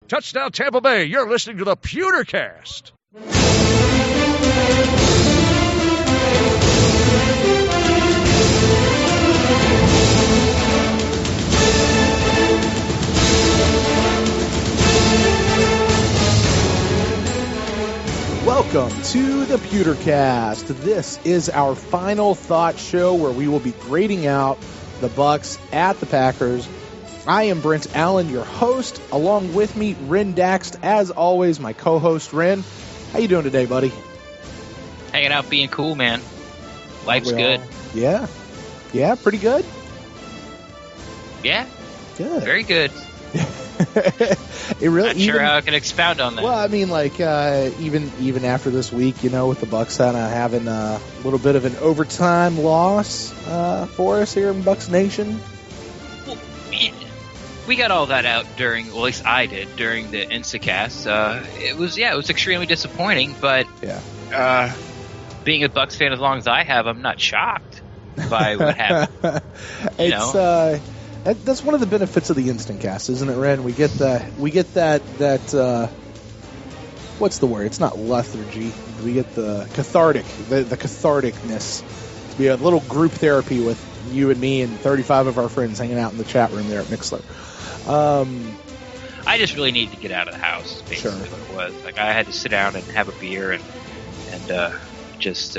Touchdown Tampa Bay. You're listening to the Pewtercast. Welcome to the Pewtercast. This is our final thought show where we will be grading out the Bucs at the Packers. I am Brent Allen, your host. Along with me, Ren Daxt, as always, my co-host, Ren. How you doing today, buddy? Hanging out, being cool, man. Life's good. Yeah, pretty good. Yeah, good, very good. It really. Not sure how I can expound on that. Well, I mean, like even after this week, you know, with the Bucs kind of having a little bit of an overtime loss for us here in Bucs Nation. Well, we got all that out during, well, at least I did, during the Instacast. It was extremely disappointing, but being a Bucs fan as long as I have, I'm not shocked by what happened. That's one of the benefits of the Instant Cast, isn't it, Ren? We get that what's the word? It's not lethargy. We get the catharticness to be a little group therapy with you and me and 35 of our friends hanging out in the chat room there at Mixler. I just really needed to get out of the house, basically. Sure. What it was. Like, I had to sit down and have a beer and just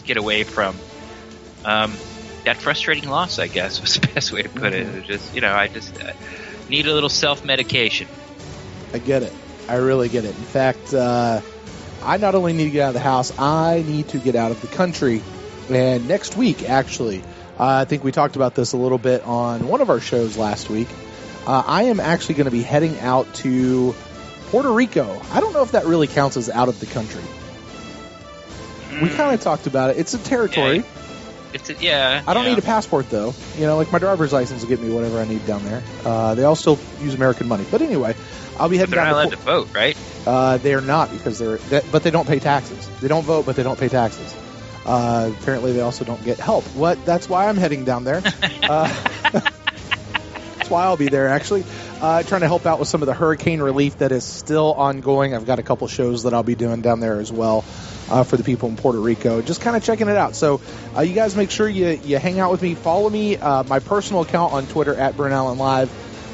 get away from that frustrating loss, I guess, was the best way to put it. It was just, I just need a little self-medication. I get it. I really get it. In fact, I not only need to get out of the house, I need to get out of the country. And next week, actually, I think we talked about this a little bit on one of our shows last week. I am actually going to be heading out to Puerto Rico. I don't know if that really counts as out of the country. We kind of talked about it. It's a territory. I don't need a passport, though. Like my driver's license will get me whatever I need down there. They all still use American money. But anyway, I'll be heading down. They're not allowed to vote, right? They are not, because but they don't pay taxes. They don't vote, but they don't pay taxes. Apparently, they also don't get help. That's why I'm heading down there. That's why I'll be there, actually. Trying to help out with some of the hurricane relief that is still ongoing. I've got a couple shows that I'll be doing down there as well. For the people in Puerto Rico, just kind of checking it out. So you guys make sure you hang out with me. Follow me, my personal account on Twitter at Brent Allen Live.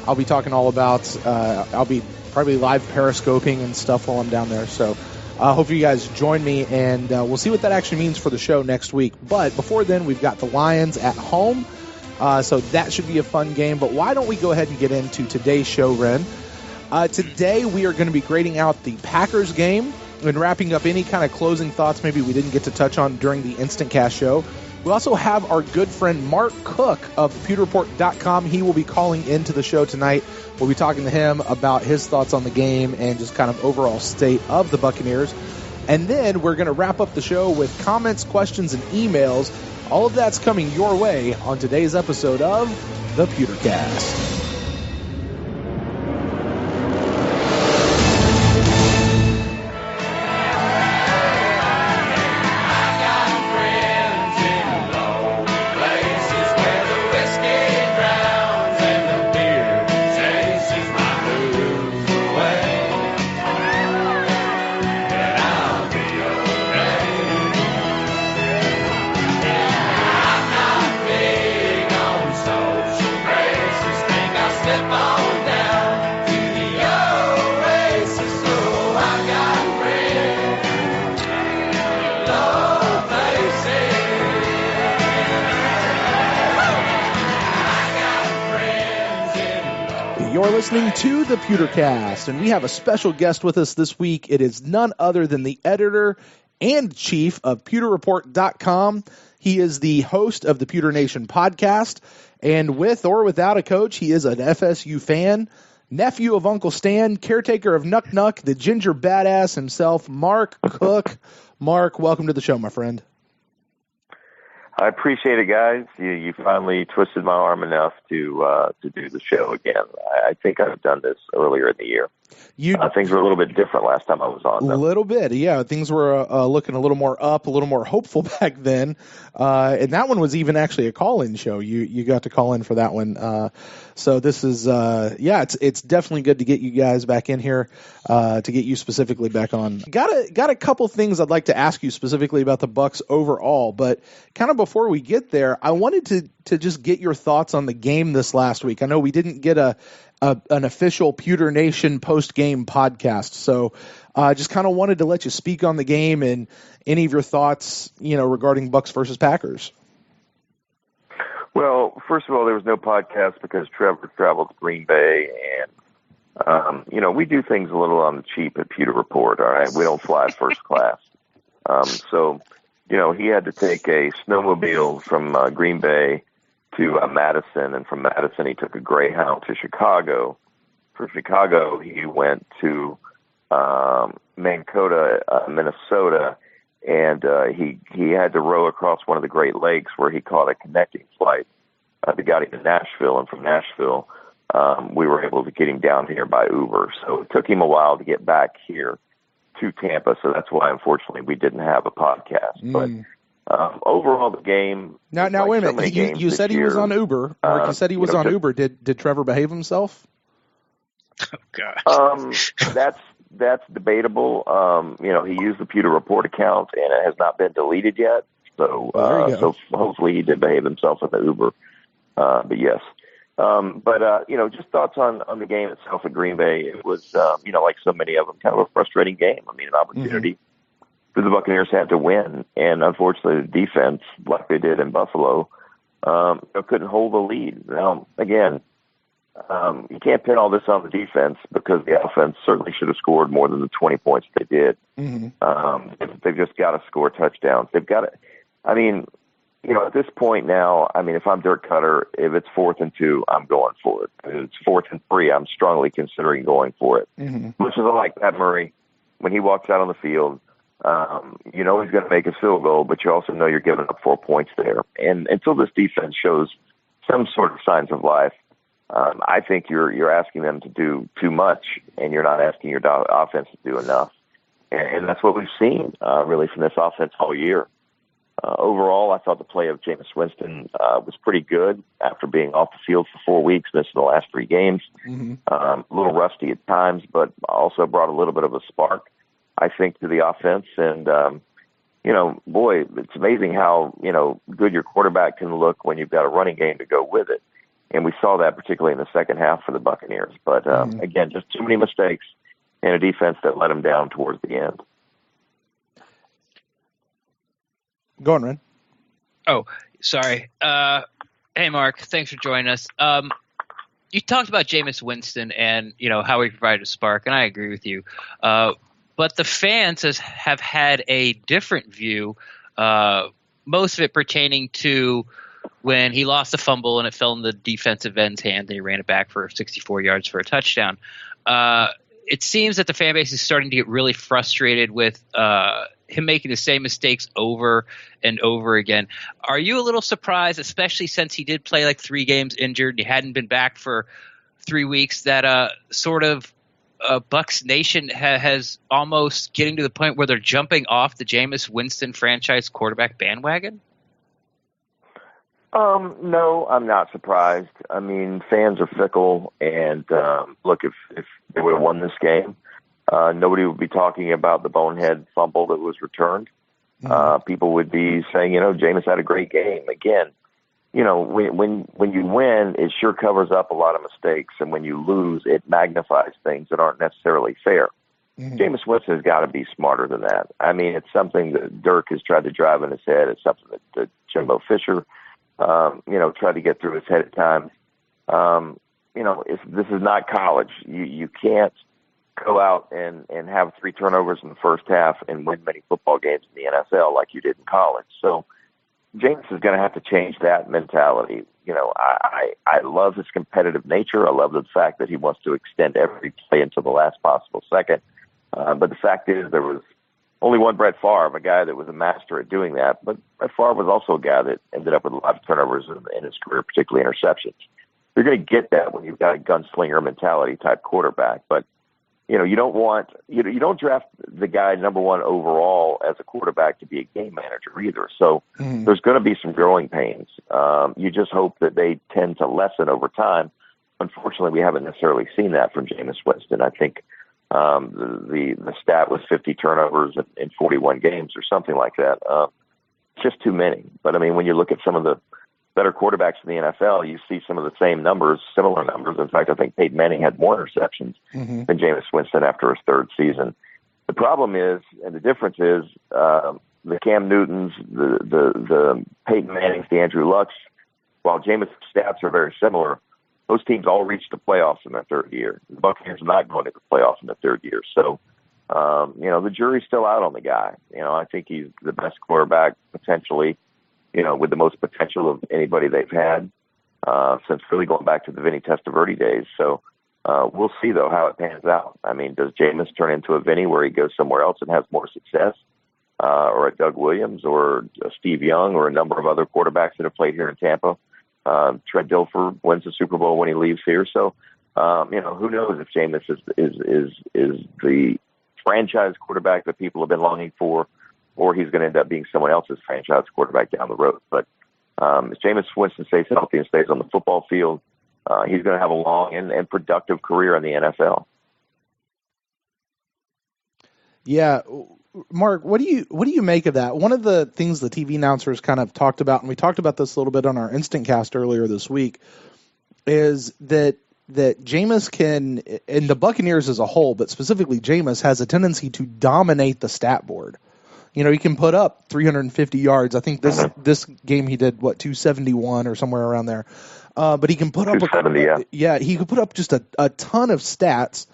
I'll be talking all about, I'll be probably live periscoping and stuff while I'm down there. So hope you guys join me, and we'll see what that actually means for the show next week. But before then, we've got the Lions at home. So that should be a fun game. But why don't we go ahead and get into today's show, Ren? Today we are going to be grading out the Packers game and wrapping up any kind of closing thoughts maybe we didn't get to touch on during the Instant Cast show. We also have our good friend Mark Cook of pewterreport.com. He will be calling into the show tonight. We'll be talking to him about his thoughts on the game and just kind of overall state of the Buccaneers. And then we're going to wrap up the show with comments, questions, and emails. All of that's coming your way on today's episode of the Pewtercast. You're listening to the Pewtercast, and we have a special guest with us this week. It is none other than the editor and chief of pewterreport.com. He is the host of the Pewter Nation podcast, and with or without a coach, he is an FSU fan, nephew of Uncle Stan, caretaker of Nuck Nuck, the ginger badass himself, Mark Cook. Mark, welcome to the show, my friend. I appreciate it, guys. You finally twisted my arm enough to do the show again. I think I've done this earlier in the year. Things were a little bit different last time I was on. A little bit, yeah. Things were looking a little more up, a little more hopeful back then. And that one was even actually a call-in show. You got to call in for that one. So this is, it's definitely good to get you guys back in here, to get you specifically back on. Got a couple things I'd like to ask you specifically about the Bucs overall, but kind of before we get there, I wanted to just get your thoughts on the game this last week. I know we didn't get an official Pewter Nation post-game podcast. So just kind of wanted to let you speak on the game and any of your thoughts, regarding Bucs versus Packers. Well, first of all, there was no podcast because Trevor traveled to Green Bay, and, we do things a little on the cheap at Pewter Report, all right? We don't fly first class. So, he had to take a snowmobile from Green Bay to Madison, and from Madison he took a Greyhound to Chicago. For Chicago, he went to Mankato, Minnesota, and he had to row across one of the Great Lakes where he caught a connecting flight that got him to Nashville, and from Nashville we were able to get him down here by Uber. So it took him a while to get back here to Tampa, so that's why, unfortunately, we didn't have a podcast. But overall, the game. Now wait a minute. You said he was on Uber. Mark, you said he was on Uber. Did Trevor behave himself? Oh gosh. That's debatable. He used the Pewter Report account, and it has not been deleted yet. So so hopefully he did behave himself in the Uber. But yes. Just thoughts on the game itself at Green Bay. It was, like so many of them, kind of a frustrating game. I mean, an opportunity for the Buccaneers had to win, and unfortunately the defense, like they did in Buffalo, couldn't hold the lead. Now, again, you can't pin all this on the defense because the offense certainly should have scored more than the 20 points they did. They've just got to score touchdowns. They've got to, at this point now, if I'm Dirk Cutter, if it's 4th and 2, I'm going for it. If it's 4th and 3, I'm strongly considering going for it. Much as I like Pat Murray, when he walks out on the field, he's going to make a field goal, but you also know you're giving up 4 points there. And until this defense shows some sort of signs of life, I think you're asking them to do too much, and you're not asking your offense to do enough. And that's what we've seen, really, from this offense all year. Overall, I thought the play of Jameis Winston was pretty good after being off the field for 4 weeks, missing the last 3 games. A little rusty at times, but also brought a little bit of a spark, I think, to the offense. And, it's amazing how, good your quarterback can look when you've got a running game to go with it. And we saw that particularly in the second half for the Buccaneers. But, again, just too many mistakes and a defense that let them down towards the end. Go on, Ren. Oh, sorry. Hey, Mark. Thanks for joining us. You talked about Jameis Winston and, how he provided a spark, and I agree with you. But the fans have had a different view, most of it pertaining to when he lost the fumble and it fell in the defensive end's hand and he ran it back for 64 yards for a touchdown. It seems that the fan base is starting to get really frustrated with him making the same mistakes over and over again. Are you a little surprised, especially since he did play like 3 games injured, he hadn't been back for 3 weeks, that Bucs Nation has almost getting to the point where they're jumping off the Jameis Winston franchise quarterback bandwagon? No, I'm not surprised. Fans are fickle, and look, if they would have won this game, nobody would be talking about the bonehead fumble that was returned. People would be saying, Jameis had a great game. Again, when you win, it sure covers up a lot of mistakes, and when you lose, it magnifies things that aren't necessarily fair. Jameis Winston has got to be smarter than that. It's something that Dirk has tried to drive in his head. It's something that Jimbo Fisher tried to get through his head at times. This is not college. You can't go out and have 3 turnovers in the first half and win many football games in the NFL like you did in college. So James is going to have to change that mentality. I love his competitive nature. I love the fact that he wants to extend every play until the last possible second. But the fact is there was only one Brett Favre, a guy that was a master at doing that. But Brett Favre was also a guy that ended up with a lot of turnovers in his career, particularly interceptions. You're going to get that when you've got a gunslinger mentality type quarterback. But you don't draft the guy number one overall as a quarterback to be a game manager either. So there's going to be some growing pains. You just hope that they tend to lessen over time. Unfortunately, we haven't necessarily seen that from Jameis Winston. I think the stat was 50 turnovers in 41 games or something like that. It's just too many. But I mean, when you look at some of the better quarterbacks in the NFL, you see some of the same numbers, similar numbers. In fact, I think Peyton Manning had more interceptions than Jameis Winston after his third season. The problem is, and the difference is, the Cam Newtons, the Peyton Mannings, the Andrew Lucks, while Jameis' stats are very similar, those teams all reached the playoffs in their third year. The Buccaneers are not going to the playoffs in the third year. So, the jury's still out on the guy. I think he's the best quarterback potentially, with the most potential of anybody they've had since really going back to the Vinny Testaverde days. So we'll see, though, how it pans out. I mean, does Jameis turn into a Vinny where he goes somewhere else and has more success, or a Doug Williams or a Steve Young or a number of other quarterbacks that have played here in Tampa? Trent Dilfer wins the Super Bowl when he leaves here. So, who knows if Jameis is the franchise quarterback that people have been longing for, or he's going to end up being someone else's franchise quarterback down the road. But if Jameis Winston stays healthy and stays on the football field, he's going to have a long and productive career in the NFL. Yeah, Mark, what do you make of that? One of the things the TV announcers kind of talked about, and we talked about this a little bit on our Instant Cast earlier this week, is that Jameis can, and the Buccaneers as a whole, but specifically Jameis, has a tendency to dominate the stat board. He can put up 350 yards. I think this game he did 271 or somewhere around there. But he can put up he could put up just a ton of stats.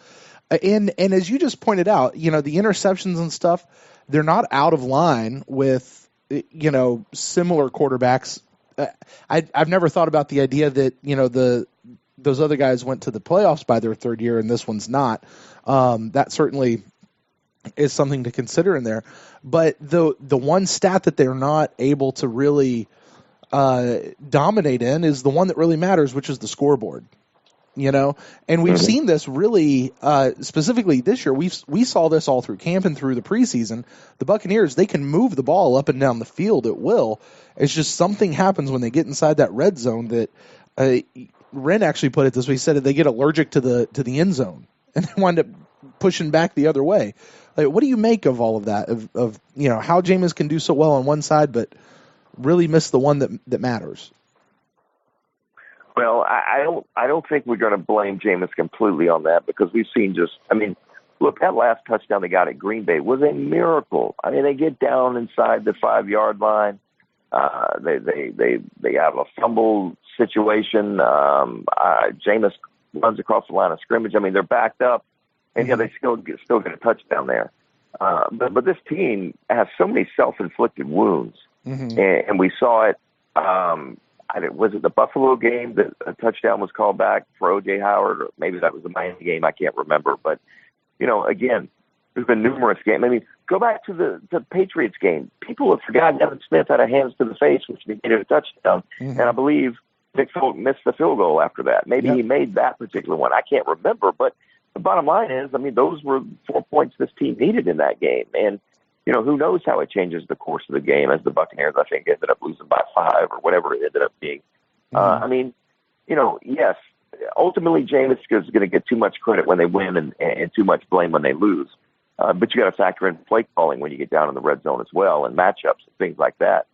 And as you just pointed out, the interceptions and stuff, they're not out of line with similar quarterbacks. I've never thought about the idea that those other guys went to the playoffs by their third year and this one's not. That certainly is something to consider in there. But the one stat that they're not able to really dominate in is the one that really matters, which is the scoreboard. And we've seen this really specifically this year. We saw this all through camp and through the preseason. The Buccaneers, they can move the ball up and down the field at will. It's just something happens when they get inside that red zone that Ren actually put it this way. He said that they get allergic to the end zone and they wind up pushing back the other way. Like, what do you make of all of that? Of how Jameis can do so well on one side, but really miss the one that matters. Well, I don't think we're going to blame Jameis completely on that because we've seen look, that last touchdown they got at Green Bay was a miracle. I mean, they get down inside the 5-yard line. They have a fumble situation. Jameis runs across the line of scrimmage. I mean, they're backed up, and they still get a touchdown there. But this team has so many self-inflicted wounds, and we saw it. Was it the Buffalo game that a touchdown was called back for O.J. Howard, or maybe that was the Miami game? I can't remember. But, again, there's been numerous games. I mean, go back to the Patriots game. People have forgotten Evan Smith had a hands to the face, which negated a touchdown. And I believe Nick Folk missed the field goal after that. Maybe he made that particular one. I can't remember. But the bottom line is, I mean, those were 4 points this team needed in that game. And, who knows how it changes the course of the game, as the Buccaneers, I think, ended up losing by 5 or whatever it ended up being. I mean, yes, ultimately Jameis is going to get too much credit when they win and too much blame when they lose. But you got to factor in play calling when you get down in the red zone as well, and matchups and things like that.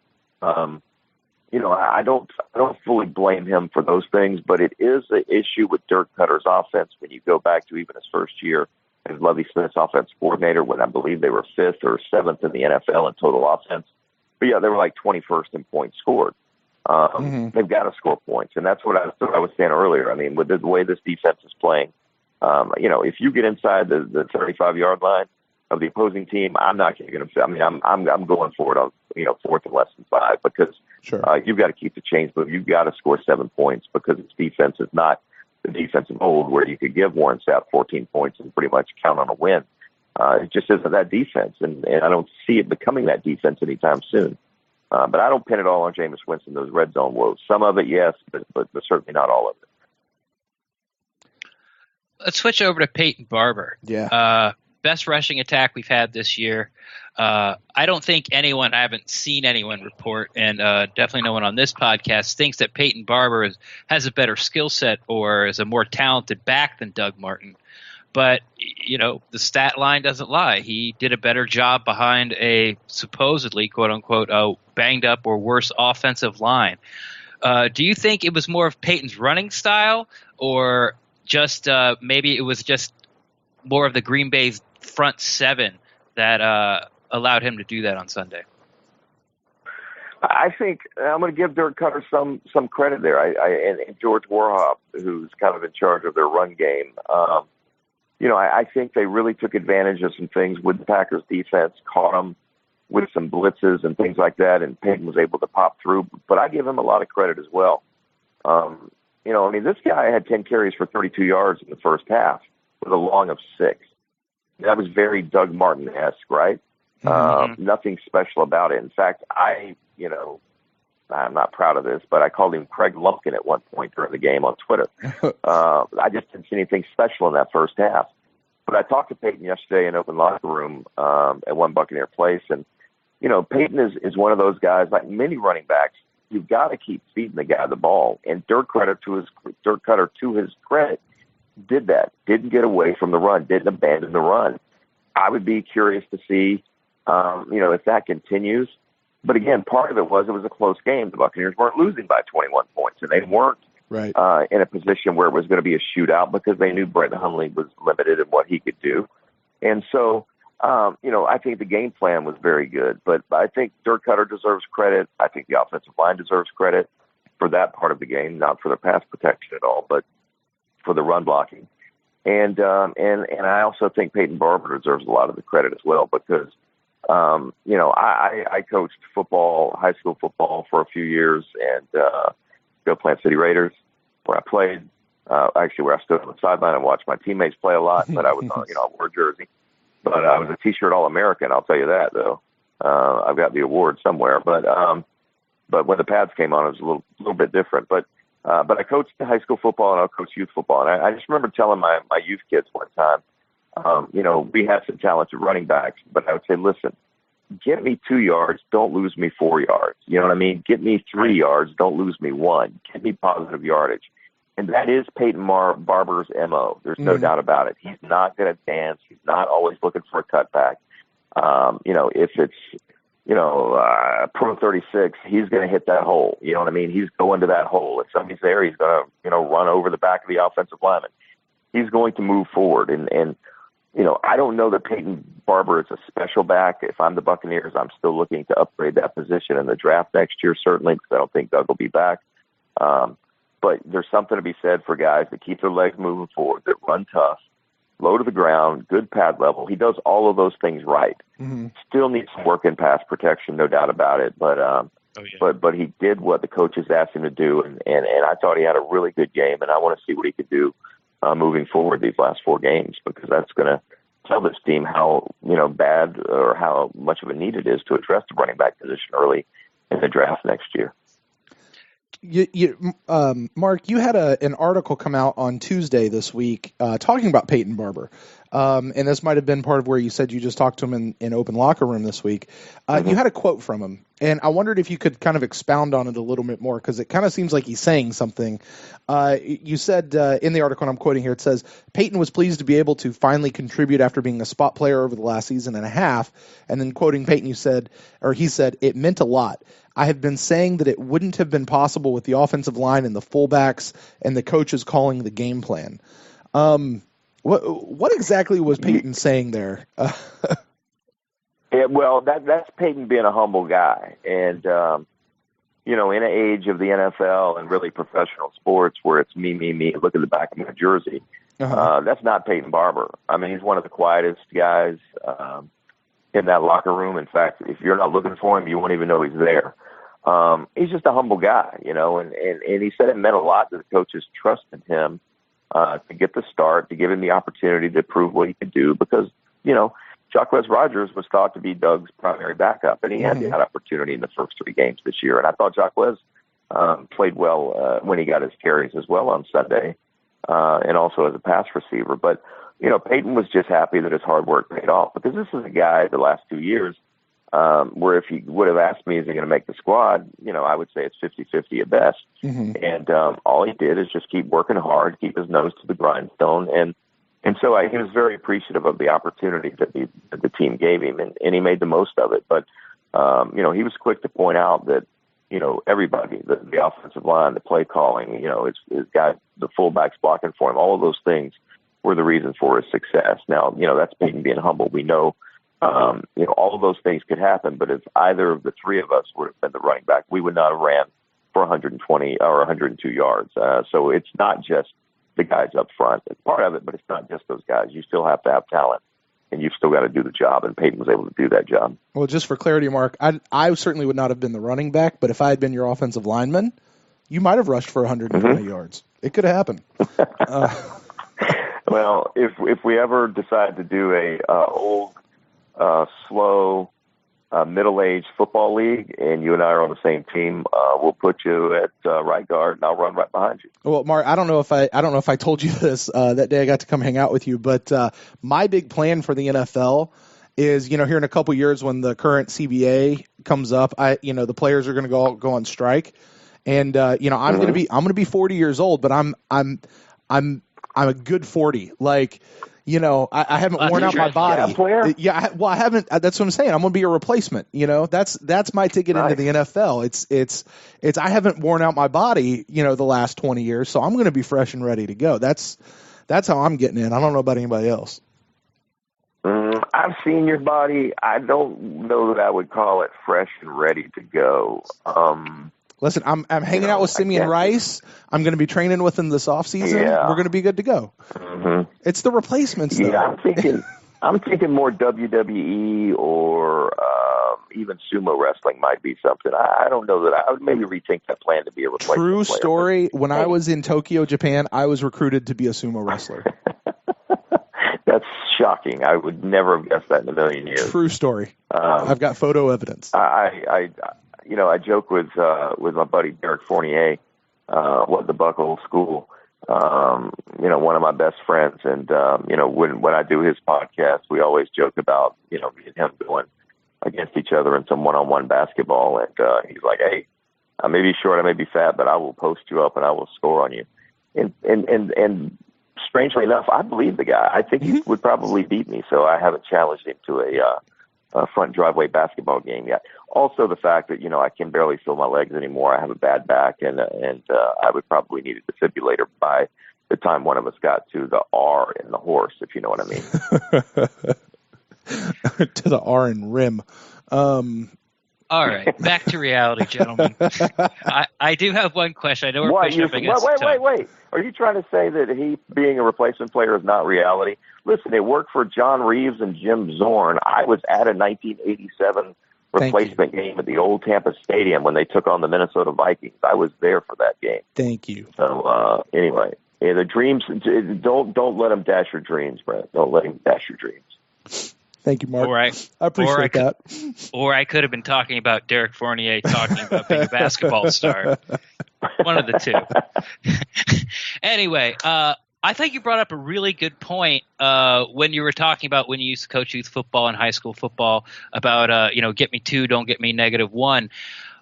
I don't fully blame him for those things, but it is an issue with Dirk Cutter's offense when you go back to even his first year as Lovie Smith's offense coordinator, when I believe they were 5th or 7th in the NFL in total offense. But yeah, they were like 21st in points scored. They've got to score points, and that's what I was saying earlier. I mean, with the way this defense is playing, if you get inside the 35-yard line of the opposing team, I'm not going to. I mean, I'm going for it on 4th and less than 5 because you've got to keep the chains moving. You've got to score 7 points because its defense is not the defense of old where you could give Warren Sapp 14 points and pretty much count on a win. It just isn't that defense, and I don't see it becoming that defense anytime soon. But I don't pin it all on Jameis Winston, those red zone woes. Some of it, yes, but certainly not all of it. Let's switch over to Peyton Barber. Yeah. Best rushing attack we've had this year. I don't think I haven't seen anyone report, and definitely no one on this podcast thinks that Peyton Barber has a better skill set or is a more talented back than Doug Martin. But, the stat line doesn't lie. He did a better job behind a supposedly, quote unquote, banged up or worse offensive line. Do you think it was more of Peyton's running style, or just maybe it was just more of the Green Bay's front seven that allowed him to do that on Sunday? I think I'm going to give Dirk Cutter some credit there. And George Warhop, who's kind of in charge of their run game. I think they really took advantage of some things with the Packers defense, caught them with some blitzes and things like that, and Peyton was able to pop through. But I give him a lot of credit as well. This guy had 10 carries for 32 yards in the first half with a long of 6. That was very Doug Martin-esque, right? Mm-hmm. Nothing special about it. In fact, I'm not proud of this, but I called him Craig Lumpkin at one point during the game on Twitter. I just didn't see anything special in that first half. But I talked to Peyton yesterday in open locker room at one Buccaneer place, and Peyton is one of those guys, like many running backs. You've got to keep feeding the guy the ball. And Dirk Cutter, to his credit, did that. Didn't get away from the run. Didn't abandon the run. I would be curious to see, if that continues. But again, part of it was a close game. The Buccaneers weren't losing by 21 points, and they weren't in a position where it was going to be a shootout because they knew Brent Hundley was limited in what he could do. And so, I think the game plan was very good. But I think Dirk Cutter deserves credit. I think the offensive line deserves credit for that part of the game, not for the pass protection at all, but for the run blocking. And I also think Peyton Barber deserves a lot of the credit as well because, I coached football, high school football for a few years and go Plant City Raiders where I played, where I stood on the sideline and watched my teammates play a lot, but I was on, I wore a jersey. But I was a T-shirt All-American, I'll tell you that, though. I've got the award somewhere. But when the pads came on, it was a little bit different. But I coached high school football and I coached youth football. And I just remember telling my youth kids one time, we had some talented running backs, but I would say, listen, get me 2 yards, don't lose me 4 yards. You know what I mean? Get me 3 yards, don't lose me 1. Get me positive yardage. And that is Peyton Barber's MO. There's no doubt about it. He's not going to dance. He's not always looking for a cutback. If it's, Pro 36, he's going to hit that hole. You know what I mean? He's going to that hole. If somebody's there, he's going to, run over the back of the offensive lineman. He's going to move forward. And I don't know that Peyton Barber is a special back. If I'm the Buccaneers, I'm still looking to upgrade that position in the draft next year, certainly, because I don't think Doug will be back. But there's something to be said for guys that keep their legs moving forward, that run tough, low to the ground, good pad level. He does all of those things right. Mm-hmm. Still needs some work in pass protection, no doubt about it. But he did what the coaches asked him to do, and I thought he had a really good game, and I want to see what he could do moving forward these last 4 games, because that's going to tell this team how bad or how much of a need it is to address the running back position early in the draft next year. Mark, you had an article come out on Tuesday this week talking about Peyton Barber. And this might have been part of where you said you just talked to him in open locker room this week. You had a quote from him, and I wondered if you could kind of expound on it a little bit more, because it kind of seems like he's saying something. You said in the article, and I'm quoting here, it says, Peyton was pleased to be able to finally contribute after being a spot player over the last season and a half. And then quoting Peyton, he said, it meant a lot. I have been saying that it wouldn't have been possible with the offensive line and the fullbacks and the coaches calling the game plan. What exactly was Peyton saying there? Well, that's Peyton being a humble guy. And, in an age of the NFL and really professional sports where it's me, look at the back of my jersey, that's not Peyton Barber. I mean, he's one of the quietest guys in that locker room. In fact, if you're not looking for him, you won't even know he's there. He's just a humble guy, and he said it meant a lot that the coaches trusted him to get the start, to give him the opportunity to prove what he could do, because, Jacquez Rogers was thought to be Doug's primary backup, and he had that opportunity in the first 3 games this year. And I thought Jacquez played well when he got his carries as well on Sunday. and also as a pass receiver. But, Peyton was just happy that his hard work paid off, because this is a guy the last 2 years where if he would have asked me, is he going to make the squad, I would say it's 50-50 at best. Mm-hmm. And all he did is just keep working hard, keep his nose to the grindstone. And so he was very appreciative of the opportunity that the team gave him, and he made the most of it. But, he was quick to point out that, everybody, the offensive line, the play calling, his guy, the fullbacks blocking for him, all of those things were the reason for his success. Now, that's Peyton being humble. We know, all of those things could happen, but if either of the three of us would have been the running back, we would not have ran for 120 or 102 yards. So it's not just the guys up front. It's part of it, but it's not just those guys. You still have to have talent, and you've still got to do the job, and Peyton was able to do that job. Well, just for clarity, Mark, I certainly would not have been the running back, but if I had been your offensive lineman, you might have rushed for 120 yards. It could have happened. Well, if we ever decide to do a old, slow, middle-aged football league, and you and I are on the same team, we'll put you at right guard, and I'll run right behind you. Well, Mark, I don't know if I told you this that day I got to come hang out with you, but my big plan for the NFL is, here in a couple years when the current CBA comes up, the players are going to go on strike, and I'm going to be 40 years old, but I'm a good 40. Like, I haven't worn out my body. Yeah, I haven't. That's what I'm saying. I'm going to be a replacement. That's my ticket into the NFL. It's I haven't worn out my body, the last 20 years, so I'm going to be fresh and ready to go. That's how I'm getting in. I don't know about anybody else. I've seen your body. I don't know that I would call it fresh and ready to go. Listen, I'm hanging out with Simeon Rice. I'm going to be training with him this offseason. Yeah. We're going to be good to go. Mm-hmm. It's the replacements, though. Yeah, I'm thinking more WWE or even sumo wrestling might be something. I don't know that I would maybe rethink that plan to be a replacement. True story. When I was in Tokyo, Japan, I was recruited to be a sumo wrestler. That's shocking. I would never have guessed that in a million years. True story. I've got photo evidence. I joke with my buddy Derek Fournier, the Buck Old School, one of my best friends. And, when I do his podcast, we always joke about, me and him going against each other in some one-on-one basketball. And he's like, hey, I may be short, I may be fat, but I will post you up and I will score on you. And strangely enough, I believe the guy. I think he would probably beat me, so I haven't challenged him to a front driveway basketball game yet. Also, the fact that I can barely feel my legs anymore. I have a bad back, and I would probably need a defibrillator by the time one of us got to the R in the horse, if you know what I mean. To the R in rim. All right, back to reality, gentlemen. I do have one question. I know we're pushing up against Wait. Are you trying to say that he being a replacement player is not reality? Listen, it worked for John Reeves and Jim Zorn. I was at a 1987 replacement game at the old Tampa Stadium when they took on the Minnesota Vikings. I was there for that game. Thank you. So anyway, the dreams. Don't let him dash your dreams, Brent. Don't let him dash your dreams. Thank you, Mark. I appreciate that. Or I could have been talking about Derek Fournier talking about being a basketball star. One of the two. Anyway, I think you brought up a really good point when you were talking about when you used to coach youth football and high school football about, get me 2, don't get me -1.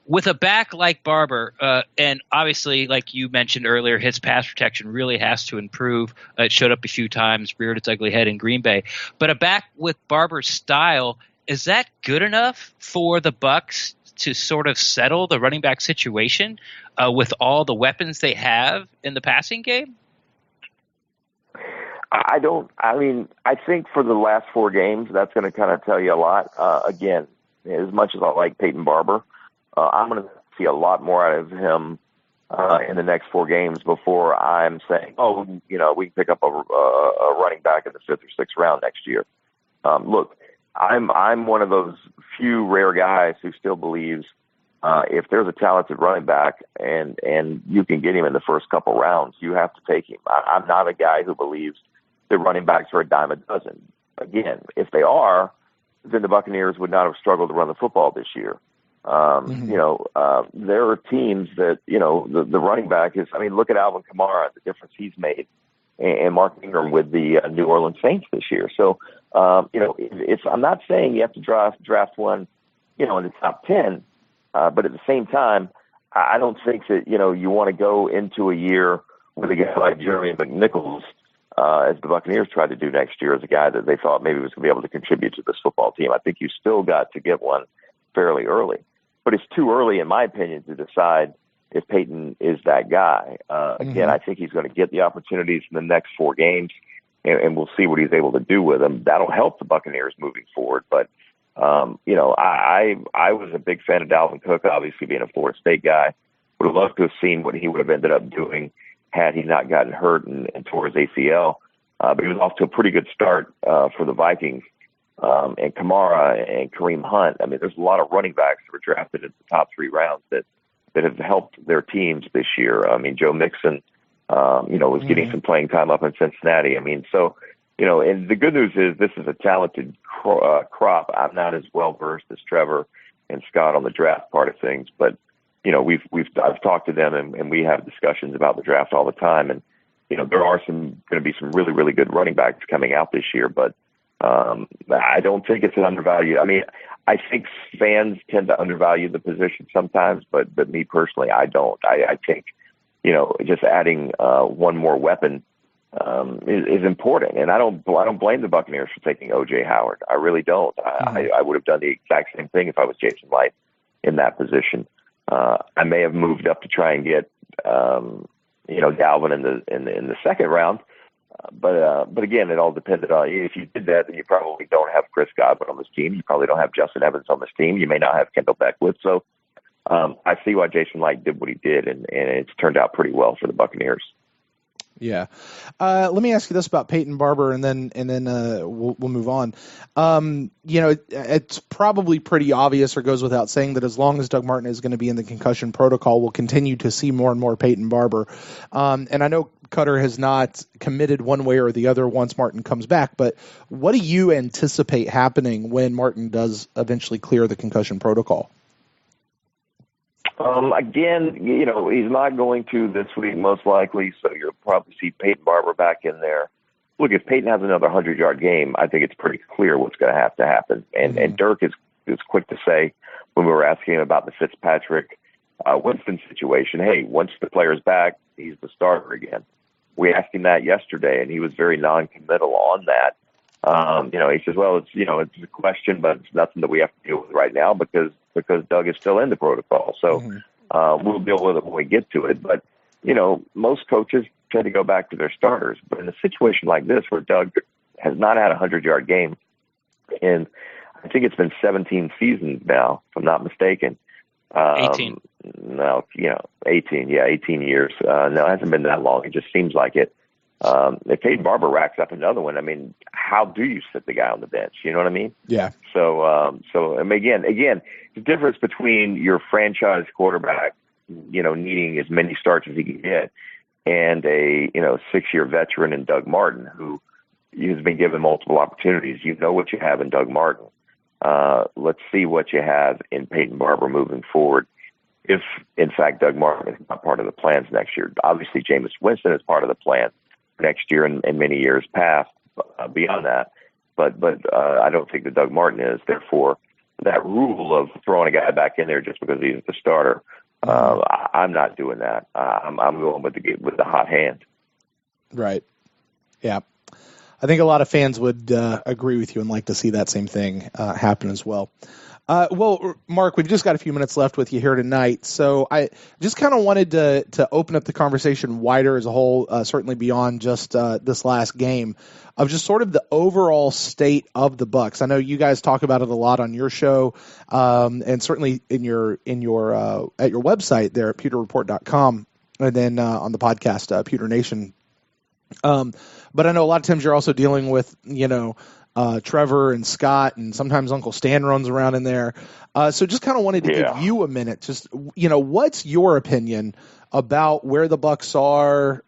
With a back like Barber, and obviously, like you mentioned earlier, his pass protection really has to improve. It showed up a few times, reared its ugly head in Green Bay. But a back with Barber's style, is that good enough for the Bucs to sort of settle the running back situation with all the weapons they have in the passing game? I think for the last 4 games, that's going to kind of tell you a lot. Again, as much as I like Peyton Barber, I'm going to see a lot more out of him in the next 4 games before I'm saying, we can pick up a running back in the 5th or 6th round next year. Look, I'm one of those few rare guys who still believes if there's a talented running back and you can get him in the first couple rounds, you have to take him. I'm not a guy who believes that running backs are a dime a dozen. Again, if they are, then the Buccaneers would not have struggled to run the football this year. There are teams that, the running back is, look at Alvin Kamara, the difference he's made and Mark Ingram with the New Orleans Saints this year. So, I'm not saying you have to draft one, in the top 10, but at the same time, I don't think that, you want to go into a year with a guy like Jeremy McNichols, as the Buccaneers tried to do next year, as a guy that they thought maybe was going to be able to contribute to this football team. I think you still got to get one fairly early. But it's too early, in my opinion, to decide if Peyton is that guy. Again, I think he's going to get the opportunities in the next 4 games, and we'll see what he's able to do with them. That'll help the Buccaneers moving forward. But, I was a big fan of Dalvin Cook, obviously being a Florida State guy. Would have loved to have seen what he would have ended up doing had he not gotten hurt and tore his ACL. But he was off to a pretty good start for the Vikings. And Kamara and Kareem Hunt. I mean, there's a lot of running backs that were drafted in the top 3 rounds that have helped their teams this year. I mean, Joe Mixon, was getting some playing time up in Cincinnati. I mean, so, and the good news is this is a talented crop. I'm not as well versed as Trevor and Scott on the draft part of things, but I've talked to them and we have discussions about the draft all the time. And, there are going to be some really, really good running backs coming out this year, but I don't think it's an undervalued. I mean, I think fans tend to undervalue the position sometimes, but me personally, I don't. I think, just adding one more weapon is important, and I don't blame the Buccaneers for taking O.J. Howard. I really don't. I would have done the exact same thing if I was Jason Light in that position. I may have moved up to try and get Dalvin in the second round. But again, it all depended on if you did that, then you probably don't have Chris Godwin on this team. You probably don't have Justin Evans on this team. You may not have Kendall Beckwith. So I see why Jason Light did what he did, and it's turned out pretty well for the Buccaneers. Yeah. Let me ask you this about Peyton Barber, and then we'll move on. It's probably pretty obvious, or goes without saying, that as long as Doug Martin is going to be in the concussion protocol, we'll continue to see more and more Peyton Barber. And I know Cutter has not committed one way or the other once Martin comes back, but what do you anticipate happening when Martin does eventually clear the concussion protocol? Again, he's not going to this week, most likely, so you'll probably see Peyton Barber back in there. Look, if Peyton has another 100-yard game, I think it's pretty clear what's going to have to happen. And Dirk is quick to say, when we were asking him about the Fitzpatrick Winston situation, hey, once the player's back, he's the starter again. We asked him that yesterday, and he was very non-committal on that. He says, well, it's a question, but it's nothing that we have to deal with right now because Doug is still in the protocol. So we'll deal with it when we get to it. But, most coaches tend to go back to their starters. But in a situation like this where Doug has not had a 100-yard game, and I think it's been 17 seasons now, if I'm not mistaken. 18. No, 18. Yeah, 18 years. No, it hasn't been that long. It just seems like it. If Peyton Barber racks up another one, I mean, how do you sit the guy on the bench? You know what I mean? Yeah. So I mean, again, the difference between your franchise quarterback, needing as many starts as he can get, and a 6-year veteran in Doug Martin, who has been given multiple opportunities. You know what you have in Doug Martin. Let's see what you have in Peyton Barber moving forward. If, in fact, Doug Martin is not part of the plans next year. Obviously, Jameis Winston is part of the plan next year and many years past beyond that. But I don't think that Doug Martin is. Therefore, that rule of throwing a guy back in there just because he's the starter, I'm not doing that. I'm going with the hot hand. Right. Yeah. I think a lot of fans would agree with you and like to see that same thing happen as well. Well, Mark, we've just got a few minutes left with you here tonight, so I just kind of wanted to open up the conversation wider as a whole, certainly beyond just this last game, of just sort of the overall state of the Bucs. I know you guys talk about it a lot on your show, and certainly in your at your website there at pewterreport.com, and then on the podcast Pewter Nation. But I know a lot of times you're also dealing with Trevor and Scott, and sometimes Uncle Stan runs around in there. So just kind of wanted to give you a minute. Just, what's your opinion about where the Bucs are,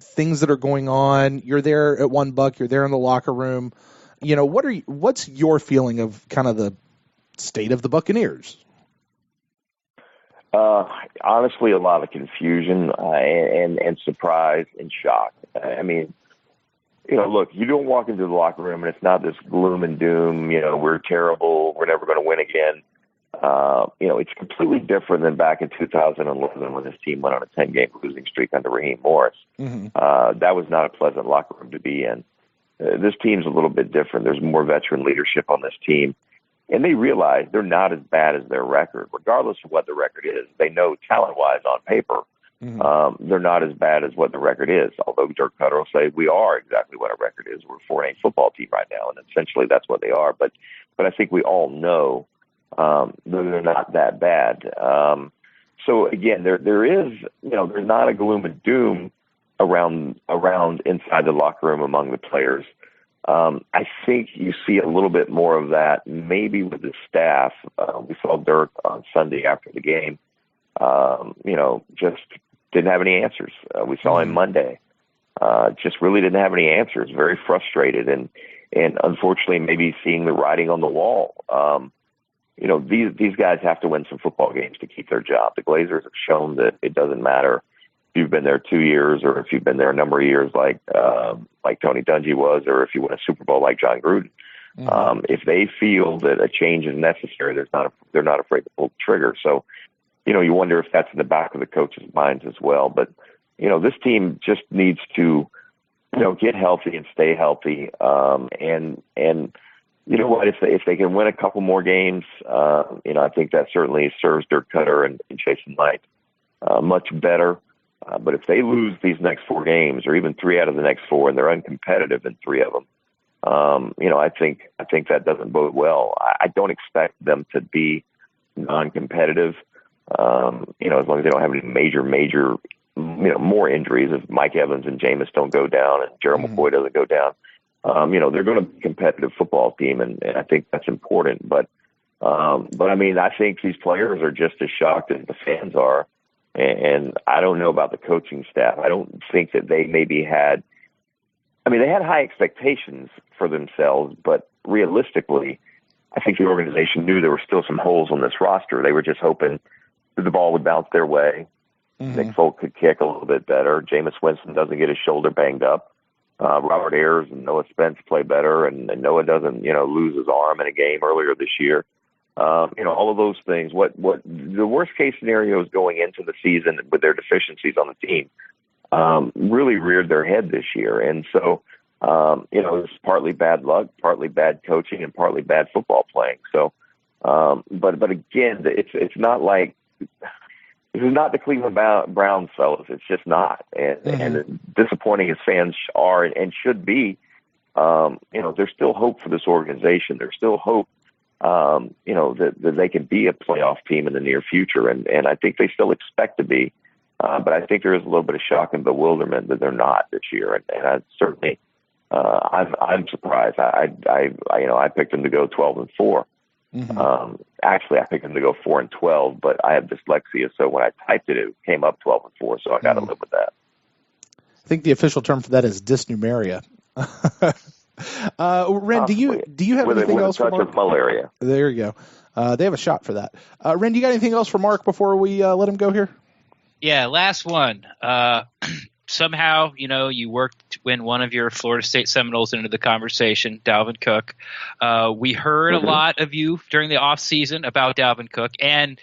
things that are going on? You're there at one Buck, you're there in the locker room. What's your feeling of kind of the state of the Buccaneers? Honestly, a lot of confusion and surprise and shock. I mean, look, you don't walk into the locker room and it's not this gloom and doom. We're terrible. We're never going to win again. It's completely different than back in 2011 when this team went on a 10-game losing streak under Raheem Morris. Mm-hmm. That was not a pleasant locker room to be in. This team's a little bit different. There's more veteran leadership on this team. And they realize they're not as bad as their record, regardless of what the record is. They know talent-wise on paper, they're not as bad as what the record is. Although Dirk Cutter will say we are exactly what our record is. We're a 4-8 football team right now, and essentially that's what they are. But I think we all know that they're not that bad. So again, there is, there's not a gloom and doom around inside the locker room among the players. I think you see a little bit more of that maybe with the staff. We saw Dirk on Sunday after the game, just didn't have any answers. We saw him Monday, just really didn't have any answers, very frustrated and unfortunately maybe seeing the writing on the wall. These guys have to win some football games to keep their job. The Glazers have shown that it doesn't matter if you've been there 2 years or if you've been there a number of years like Tony Dungy was, or if you win a Super Bowl like John Gruden. If they feel that a change is necessary, they're not afraid to pull the trigger. So, you wonder if that's in the back of the coaches' minds as well. But, this team just needs to, get healthy and stay healthy. And you know what, if they can win a couple more games, I think that certainly serves Dirk Cutter and Jason Light much better. But if they lose these next 4 games, or even 3 out of the next 4, and they're uncompetitive in 3 of them, I think that doesn't bode well. I don't expect them to be non-competitive. As long as they don't have any major, more injuries. If Mike Evans and Jameis don't go down, and Gerald McCoy doesn't go down, they're going to be a competitive football team, and I think that's important. But I mean, I think these players are just as shocked as the fans are. And I don't know about the coaching staff. I don't think that they maybe had – I mean, they had high expectations for themselves, but realistically, I think the organization knew there were still some holes on this roster. They were just hoping that the ball would bounce their way. Nick Folk could kick a little bit better. Jameis Winston doesn't get his shoulder banged up. Robert Ayers and Noah Spence play better, and Noah doesn't, lose his arm in a game earlier this year. All of those things. What the worst case scenario is going into the season with their deficiencies on the team really reared their head this year. And so, it's partly bad luck, partly bad coaching, and partly bad football playing. So, but again, it's not like this is not the Cleveland Browns, fellas. It's just not. And disappointing as fans are and should be, there's still hope for this organization. There's still hope. That they can be a playoff team in the near future. And I think they still expect to be. But I think there is a little bit of shock and bewilderment that they're not this year. And I certainly, I'm surprised. I picked them to go 12-4. Actually, I picked them to go 4-12, but I have dyslexia. So when I typed it, it came up 12-4. So I got to live with that. I think the official term for that is dysnumeria. Ren, do you have anything else for Mark? Malaria. There you go. They have a shot for that. Ren, do you got anything else for Mark before we let him go here? Yeah, last one. Somehow, you worked to win one of your Florida State Seminoles into the conversation, Dalvin Cook. We heard a lot of you during the offseason about Dalvin Cook. And,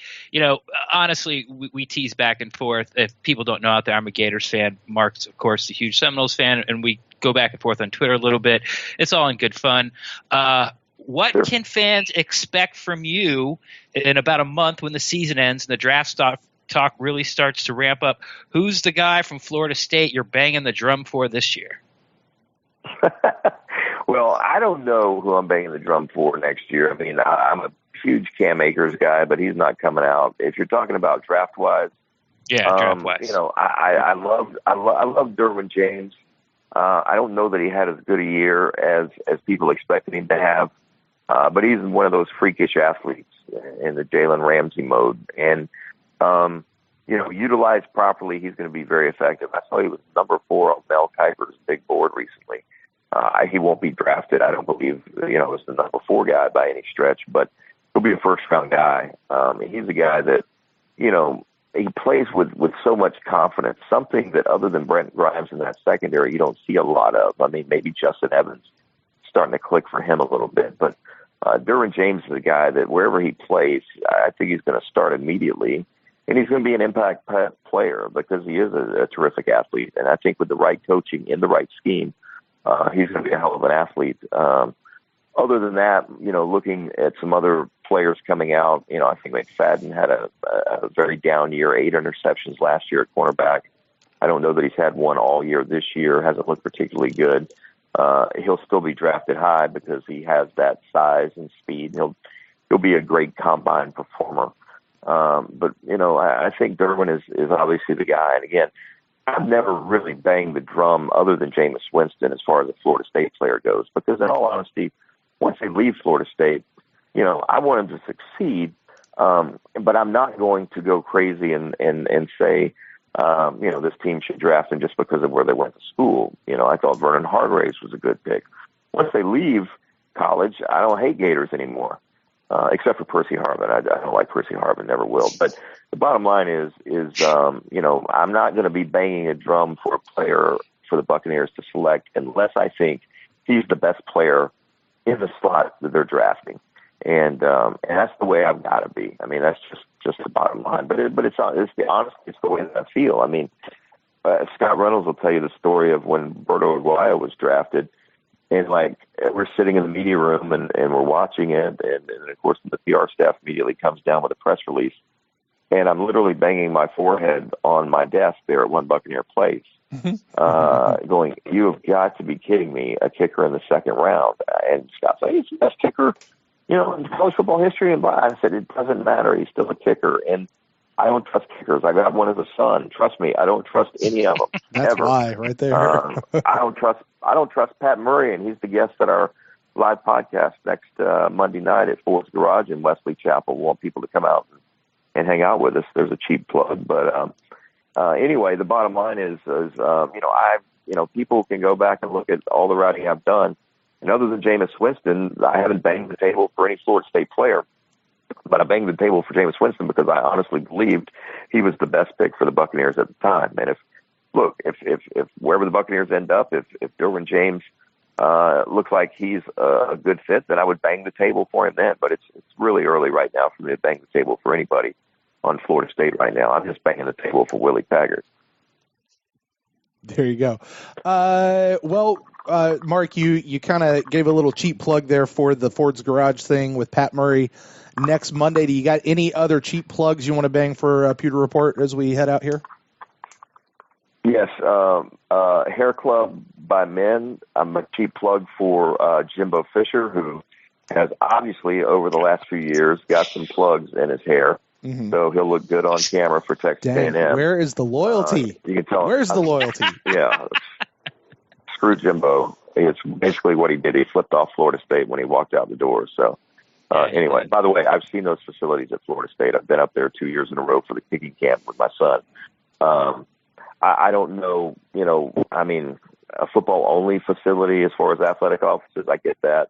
honestly, we tease back and forth. If people don't know out there, I'm a Gators fan. Mark's, of course, a huge Seminoles fan, and we go back and forth on Twitter a little bit. It's all in good fun. What can fans expect from you in about a month when the season ends and the draft talk really starts to ramp up? Who's the guy from Florida State you're banging the drum for this year? Well, I don't know who I'm banging the drum for next year. I mean, I'm a huge Cam Akers guy, but he's not coming out. If you're talking about draft-wise, draft-wise. I love Derwin James. I don't know that he had as good a year as people expected him to have, but he's one of those freakish athletes in the Jalen Ramsey mode. And, utilized properly, he's going to be very effective. I saw he was number 4 on Mel Kiper's big board recently. He won't be drafted. I don't believe, as the number 4 guy by any stretch, but he'll be a first-round guy. He's a guy that, he plays with so much confidence, something that other than Brent Grimes in that secondary, you don't see a lot of. I mean, maybe Justin Evans starting to click for him a little bit, but Derwin James is a guy that wherever he plays, I think he's going to start immediately, and he's going to be an impact player because he is a terrific athlete. And I think with the right coaching in the right scheme, he's going to be a hell of an athlete. Other than that, looking at some other players coming out, I think McFadden had a very down year, 8 interceptions last year at cornerback. I don't know that he's had one all year this year, hasn't looked particularly good. He'll still be drafted high because he has that size and speed. He'll be a great combine performer. But I think Derwin is obviously the guy. And again, I've never really banged the drum other than Jameis Winston as far as a Florida State player goes, because in all honesty, once they leave Florida State, I want them to succeed, but I'm not going to go crazy and say, this team should draft him just because of where they went to school. I thought Vernon Hargraves was a good pick. Once they leave college, I don't hate Gators anymore, except for Percy Harvin. I don't like Percy Harvin, never will. But the bottom line is I'm not going to be banging a drum for a player for the Buccaneers to select unless I think he's the best player in the slot that they're drafting. And that's the way I've got to be. I mean, that's just the bottom line. But it's the honest. It's the way that I feel. I mean, Scott Reynolds will tell you the story of when Berto Aguayo was drafted, and we're sitting in the media room and we're watching it, and of course the PR staff immediately comes down with a press release, and I'm literally banging my forehead on my desk there at One Buccaneer Place, going, "You have got to be kidding me! A kicker in the second round!" And Scott's like, "He's the best kicker, in college football history." And I said, "It doesn't matter. He's still a kicker." And I don't trust kickers. I got one as a son. Trust me, I don't trust any of them. That's ever. why, right there. I don't trust Pat Murray, and he's the guest at our live podcast next Monday night at Ford's Garage in Wesley Chapel. We want people to come out and hang out with us. There's a cheap plug, but anyway, the bottom line is people can go back and look at all the writing I've done, and other than Jameis Winston, I haven't banged the table for any Florida State player. But I banged the table for Jameis Winston because I honestly believed he was the best pick for the Buccaneers at the time. And if wherever the Buccaneers end up, if Derwin James looks like he's a good fit, then I would bang the table for him then. But it's really early right now for me to bang the table for anybody on Florida State right now. I'm just banging the table for Willie Taggart. There you go. Mark, you kind of gave a little cheap plug there for the Ford's Garage thing with Pat Murray next Monday. Do you got any other cheap plugs you want to bang for Pewter Report as we head out here? Yes. Hair Club by Men. I'm a cheap plug for Jimbo Fisher, who has obviously over the last few years got some plugs in his hair. Mm-hmm. So he'll look good on camera for Texas A&M. Where is the loyalty? You can tell. Where's the loyalty? Yeah. Screw Jimbo. It's basically what he did. He flipped off Florida State when he walked out the door. So anyway, by the way, I've seen those facilities at Florida State. I've been up there 2 years in a row for the kicking camp with my son. I don't know, a football-only facility as far as athletic offices, I get that.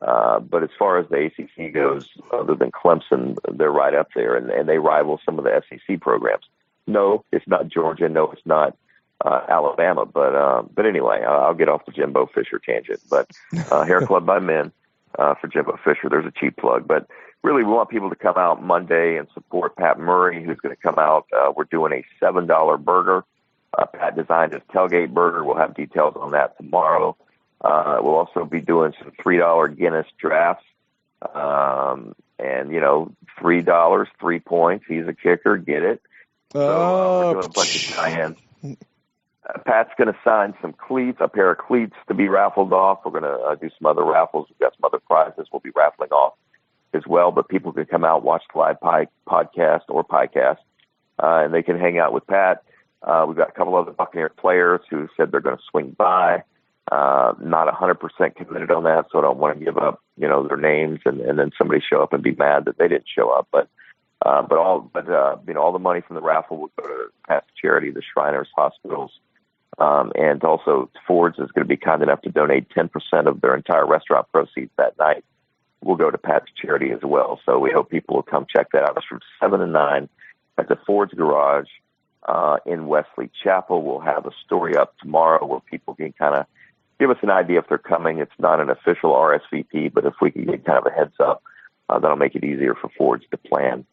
But as far as the ACC goes, other than Clemson, they're right up there, and they rival some of the SEC programs. No, it's not Georgia. No, it's not Alabama. But anyway, I'll get off the Jimbo Fisher tangent. But Hair Club by Men for Jimbo Fisher, there's a cheap plug. But really, we want people to come out Monday and support Pat Murray, who's going to come out. We're doing a $7 burger. Pat designed his tailgate burger. We'll have details on that tomorrow. We'll also be doing some $3 Guinness drafts. And, $3, 3 points. He's a kicker. Get it? So we're doing a bunch of tie-ins. Pat's going to sign some cleats, a pair of cleats to be raffled off. We're going to do some other raffles. We've got some other prizes we'll be raffling off as well. But people can come out, watch the live podcast or podcast, and they can hang out with Pat. We've got a couple other Buccaneer players who said they're going to swing by. Not 100% committed on that, so I don't want to give up, their names and then somebody show up and be mad that they didn't show up. But all the money from the raffle will go to Pat's charity, the Shriners Hospitals, and also Ford's is going to be kind enough to donate 10% of their entire restaurant proceeds that night. Will go to Pat's charity as well. So we hope people will come check that out. It's from 7 to 9 at the Ford's Garage in Wesley Chapel. We'll have a story up tomorrow where people can kind of give us an idea if they're coming. It's not an official RSVP, but if we can get kind of a heads up, that'll make it easier for Ford's to plan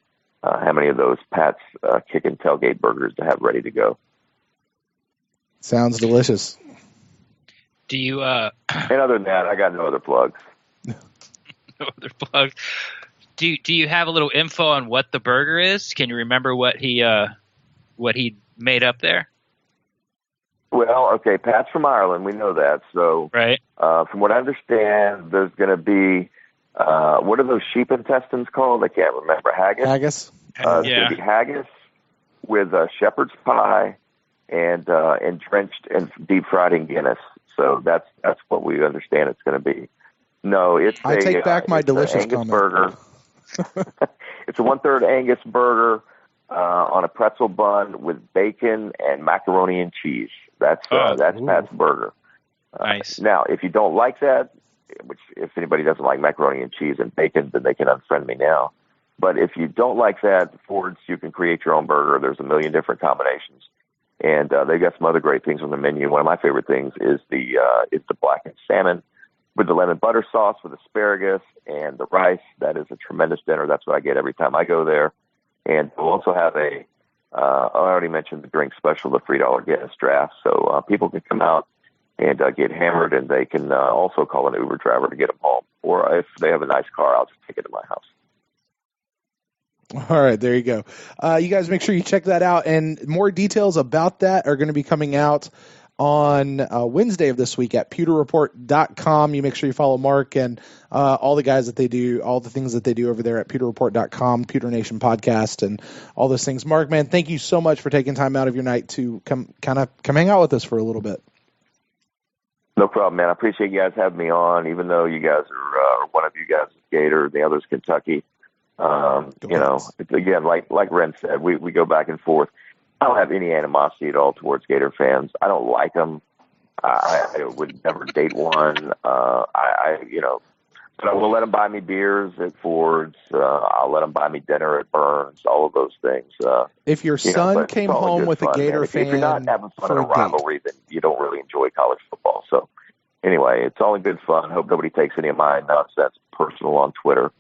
how many of those Pat's Kickin' Tailgate burgers to have ready to go. Sounds delicious. Do you? And other than that, I got no other plugs. No other plugs. Do you have a little info on what the burger is? Can you remember what he made up there? Well, okay, Pat's from Ireland. We know that. So, right. From what I understand, there's going to be what are those sheep intestines called? I can't remember. Haggis. Haggis. It's going to be haggis with shepherd's pie and drenched and deep fried in Guinness. So that's what we understand it's going to be. No, I take back my delicious Angus comment. burger. It's a 1/3 Angus burger on a pretzel bun with bacon and macaroni and cheese. That's Pat's burger. Nice. Now, if you don't like that, which if anybody doesn't like macaroni and cheese and bacon, then they can unfriend me now. But if you don't like that, Ford's, you can create your own burger. There's a million different combinations. And they've got some other great things on the menu. One of my favorite things is the blackened salmon with the lemon butter sauce with asparagus and the rice. That is a tremendous dinner. That's what I get every time I go there. And we'll also have I already mentioned the drink special, the $3 Guinness draft. So people can come out and get hammered, and they can also call an Uber driver to get them home. Or if they have a nice car, I'll just take it to my house. All right, there you go. You guys make sure you check that out, and more details about that are going to be coming out on Wednesday of this week at pewterreport.com. You make sure you follow Mark and all the guys that they do, all the things that they do over there at pewterreport.com, Pewter Nation podcast, and all those things. Mark, man, thank you so much for taking time out of your night to come hang out with us for a little bit. No problem, man. I appreciate you guys having me on, even though you guys are one of you guys is Gator, the other is Kentucky. Again, like Ren said, we go back and forth. I don't have any animosity at all towards Gator fans. I don't like them. I would never date one. But I will let them buy me beers at Ford's. I'll let them buy me dinner at Burns. All of those things. If your son came home with a Gator fan, if you're not having fun in a rivalry, then you don't really enjoy college football. So anyway, it's all in good fun. Hope nobody takes any of my nonsense personal on Twitter.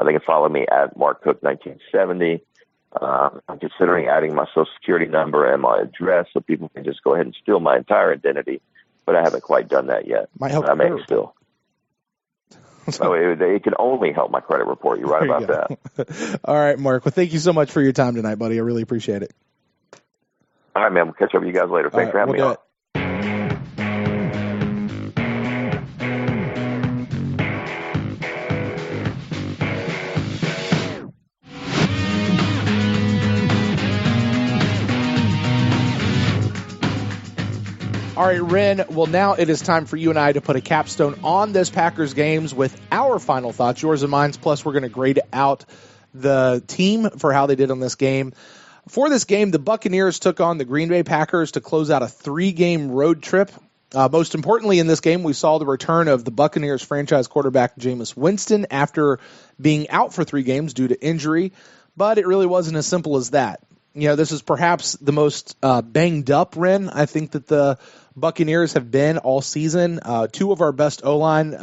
They can follow me at MarkCook1970. I'm considering adding my Social Security number and my address so people can just go ahead and steal my entire identity, but I haven't quite done that yet. Might help. I may still. So it can only help my credit report. You're right about that. All right, Mark. Well, thank you so much for your time tonight, buddy. I really appreciate it. All right, man. We'll catch up with you guys later. Thanks for having me on. All right, Ren, well, now it is time for you and I to put a capstone on this Packers games with our final thoughts, yours and mine, plus we're going to grade out the team for how they did on this game. For this game, the Buccaneers took on the Green Bay Packers to close out a 3-game road trip. Most importantly in this game, we saw the return of the Buccaneers franchise quarterback Jameis Winston after being out for 3 games due to injury, but it really wasn't as simple as that. This is perhaps the most banged up, Ren, I think that the Buccaneers have been all season. 2 of our best O-line,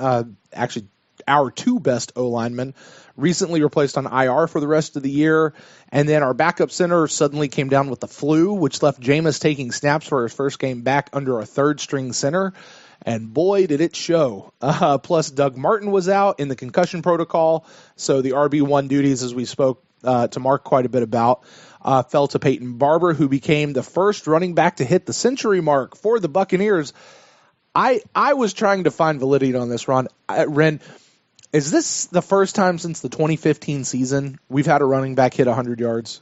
actually our 2 best O-linemen, recently replaced on IR for the rest of the year. And then our backup center suddenly came down with the flu, which left Jameis taking snaps for his first game back under a 3rd-string center. And boy, did it show. Plus, Doug Martin was out in the concussion protocol, so the RB1 duties, as we spoke to Mark quite a bit about, fell to Peyton Barber, who became the first running back to hit the century mark for the Buccaneers. I was trying to find validity on this, Ren. Is this the first time since the 2015 season we've had a running back hit 100 yards?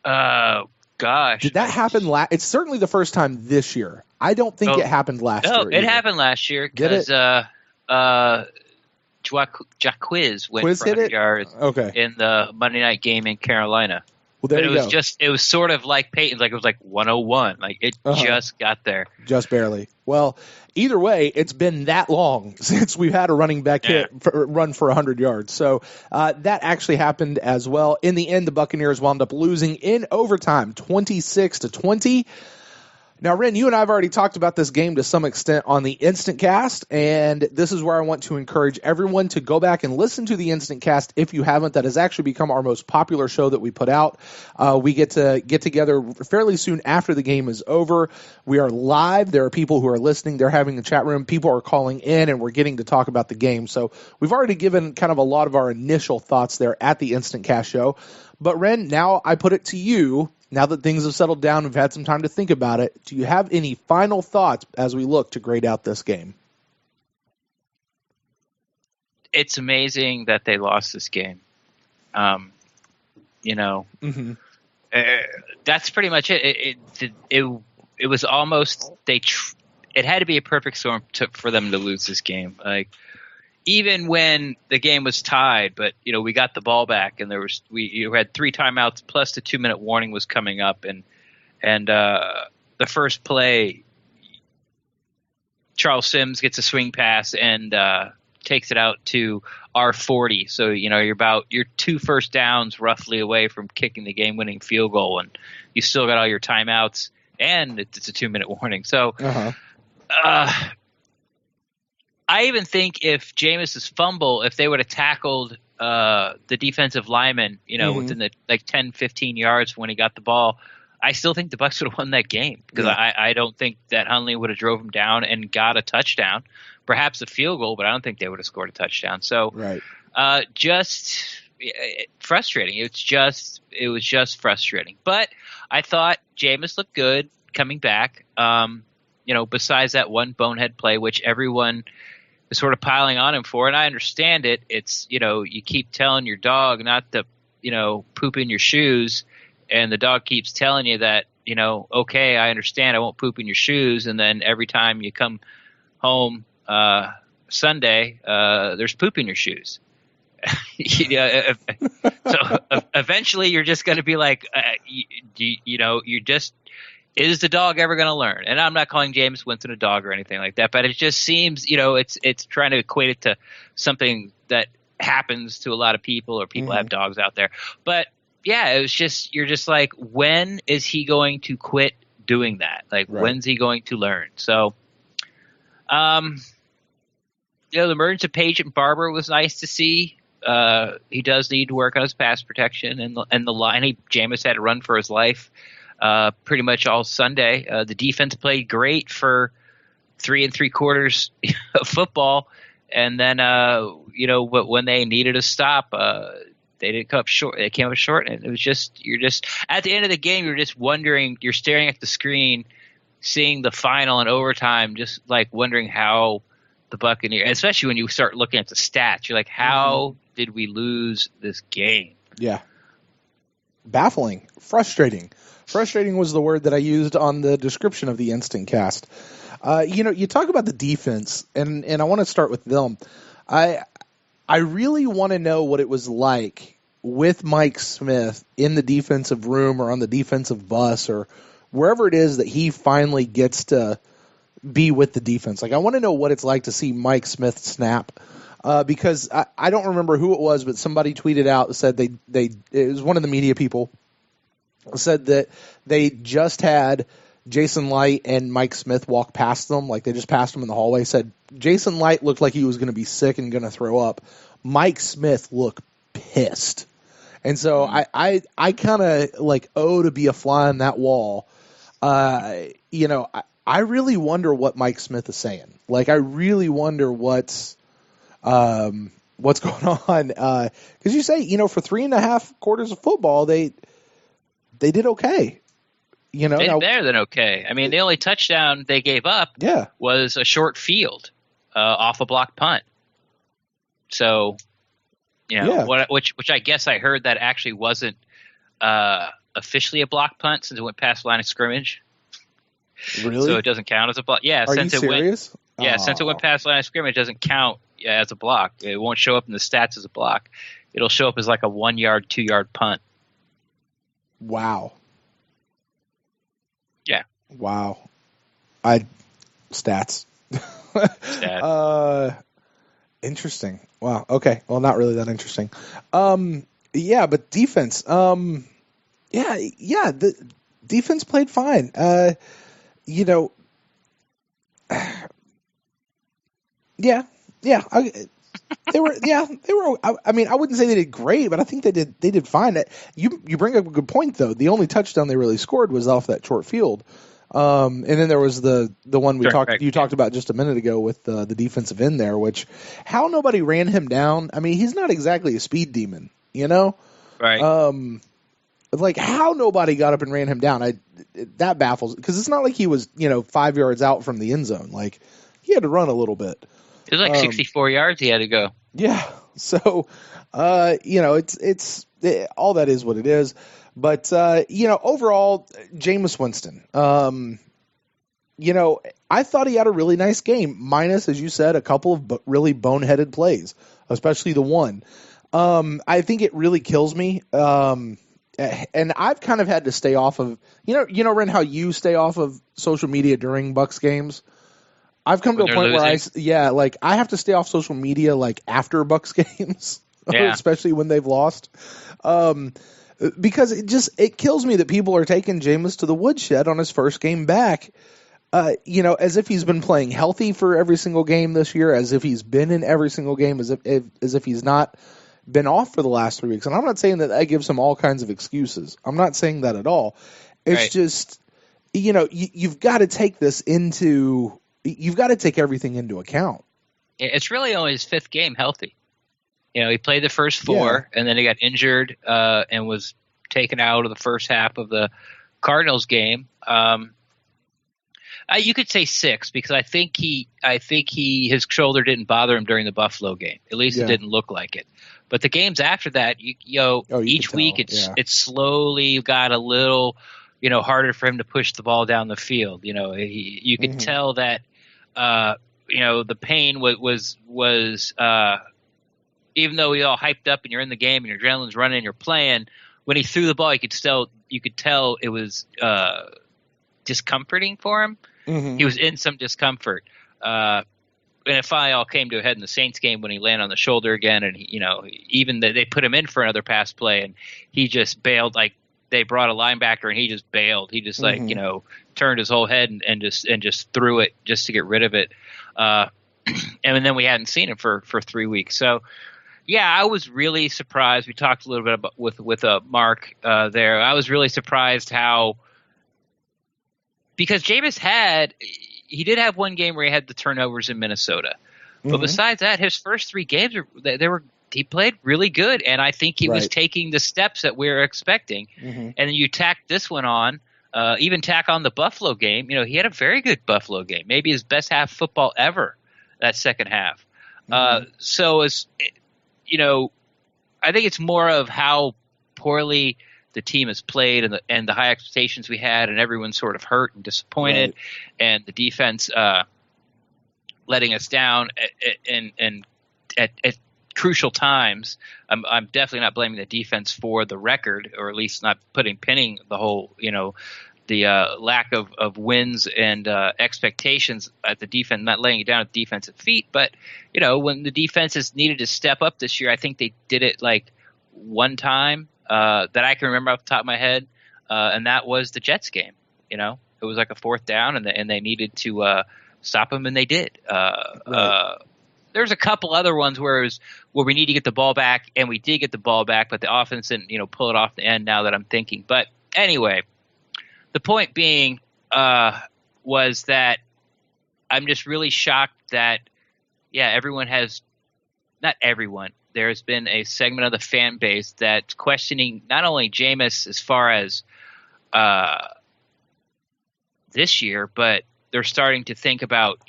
Gosh. Did that happen It's certainly the first time this year. I don't think it happened last year. No, it happened last year because Jaquiz went for 100 yards in the Monday night game in Carolina. Well, there but you go. It was sort of like Peyton's, like it was like 101. Like it just got there. Just barely. Well, either way, it's been that long since we've had a running back run for 100 yards. So that actually happened as well. In the end, the Buccaneers wound up losing in overtime, 26-20. Now, Ren, you and I have already talked about this game to some extent on the Instant Cast, and this is where I want to encourage everyone to go back and listen to the Instant Cast if you haven't. That has actually become our most popular show that we put out. We get to get together fairly soon after the game is over. We are live. There are people who are listening. They're having a chat room. People are calling in, and we're getting to talk about the game. So we've already given kind of a lot of our initial thoughts there at the Instant Cast show. But, Ren, now I put it to you. Now that things have settled down, we've had some time to think about it, do you have any final thoughts as we look to grade out this game? It's amazing that they lost this game. That's pretty much it. It was almost it had to be a perfect storm for them to lose this game. Like, even when the game was tied, but we got the ball back, and you had 3 timeouts plus the 2-minute warning was coming up, and the first play, Charles Sims gets a swing pass and takes it out to our 40. So you're 2 first downs roughly away from kicking the game-winning field goal, and you still got all your timeouts, and it's a 2-minute warning. So. I even think if Jameis's fumble, if they would have tackled the defensive lineman, within the 10, 15 yards when he got the ball, I still think the Bucs would have won that game, because I don't think that Hundley would have drove him down and got a touchdown, perhaps a field goal, but I don't think they would have scored a touchdown. So just frustrating. It was just frustrating. But I thought Jameis looked good coming back. Besides that one bonehead play, which everyone is sort of piling on him for, and I understand it. It's, you keep telling your dog not to, poop in your shoes, and the dog keeps telling you that, okay, I understand, I won't poop in your shoes, and then every time you come home Sunday, there's poop in your shoes. So eventually you're just going to be like, you're just, is the dog ever going to learn? And I'm not calling James Winston a dog or anything like that, but it just seems, it's trying to equate it to something that happens to a lot of people, or people have dogs out there. But yeah, it was just, you're just like, when is he going to quit doing that? Like, when's he going to learn? So, the emergence of Paget Barber was nice to see. He does need to work on his pass protection, and the line. Jameis had to run for his life. Pretty much all Sunday. The defense played great for 3 3/4 of football, and then but when they needed a stop, they didn't come up short. They came up short, and it was just, you're just at the end of the game, you're just wondering. You're staring at the screen, seeing the final and overtime, just like wondering how the Buccaneers, especially when you start looking at the stats, you're like, how did we lose this game? Yeah, baffling, frustrating. Frustrating was the word that I used on the description of the Instant Cast. You talk about the defense, and I want to start with them. I really want to know what it was like with Mike Smith in the defensive room, or on the defensive bus, or wherever it is that he finally gets to be with the defense. Like, I want to know what it's like to see Mike Smith snap. Because I don't remember who it was, but somebody tweeted out, said it was one of the media people, said that they just had Jason Light and Mike Smith walk past them. Like, they just passed them in the hallway. Said Jason Light looked like he was going to be sick and going to throw up. Mike Smith looked pissed. And so I kind of like to be a fly on that wall. I really wonder what Mike Smith is saying. Like, I really wonder what's going on. Because you say, for 3.5 quarters of football, they did okay. They did better than okay. I mean, the only touchdown they gave up was a short field off a block punt. So, which I guess I heard that actually wasn't officially a block punt, since it went past the line of scrimmage. Really? So it doesn't count as a block. Yeah. Are you serious? Since it went past the line of scrimmage, it doesn't count as a block. It won't show up in the stats as a block. It'll show up as like a 1 yard, 2 yard punt. Wow. Yeah. Wow. Stats. Interesting. Wow. Okay. Well, not really that interesting. Yeah, but defense. The defense played fine. You know, yeah. They were. I mean, I wouldn't say they did great, but I think they did fine. You bring up a good point though. The only touchdown they really scored was off that short field. And then there was the one you talked about just a minute ago with the defensive end there, which how nobody ran him down. I mean, he's not exactly a speed demon, you know? Right. Like how nobody got up and ran him down. That baffles, because it's not like he was, 5 yards out from the end zone. Like he had to run a little bit. It was like 64 yards he had to go. Yeah. So, it's all that is what it is. But, overall, Jameis Winston, I thought he had a really nice game, minus, as you said, a couple of really boneheaded plays, especially the one. I think it really kills me. And I've kind of had to stay off of, Ren, how you stay off of social media during Bucs games. I've come to a point where I have to stay off social media like after Bucs games, especially when they've lost. Because it kills me that people are taking Jameis to the woodshed on his first game back, as if he's been playing healthy for every single game this year, as if he's been in every single game, as if he's not been off for the last 3 weeks. And I'm not saying that gives him all kinds of excuses. I'm not saying that at all. It's just, you've got to take you've got to take everything into account. It's really only his fifth game healthy. He played the first four, and then he got injured and was taken out of the first half of the Cardinals game. You could say 6 because I think his shoulder didn't bother him during the Buffalo game. At least it didn't look like it. But the games after that, each week it's slowly got a little, harder for him to push the ball down the field. You could tell that, the pain was even though he's all hyped up and you're in the game and your adrenaline's running and you're playing, when he threw the ball, you could tell it was discomforting for him. Mm-hmm. He was in some discomfort. And it finally all came to a head in the Saints game when he landed on the shoulder again. And, even they put him in for another pass play and he just bailed. Like they brought a linebacker and he just bailed. He just turned his whole head and just threw it just to get rid of it. And then we hadn't seen him for 3 weeks. So, yeah, I was really surprised. We talked a little bit about with Mark there. I was really surprised because Jameis he did have one game where he had the turnovers in Minnesota, but besides that, his first 3 games he played really good, and I think he was taking the steps that we were expecting. And then you tack this one on, even tack on the Buffalo game. He had a very good Buffalo game, maybe his best half of football ever. That second half. So I think it's more of how poorly the team has played and the high expectations we had, and everyone's sort of hurt and disappointed, and the defense letting us down at crucial times. I'm definitely not blaming the defense for the record, or at least not pinning the whole, the lack of wins and expectations at the defense, not laying it down at the defensive feet. But, when the defenses needed to step up this year, I think they did it like one time that I can remember off the top of my head, and that was the Jets game. It was like a 4th down, and they needed to stop them, and they did. There's a couple other ones where we need to get the ball back, and we did get the ball back, but the offense didn't, pull it off the end now that I'm thinking. But anyway, the point being was that I'm just really shocked that, everyone has – not everyone. There's been a segment of the fan base that's questioning not only Jameis as far as this year, but they're starting to think about,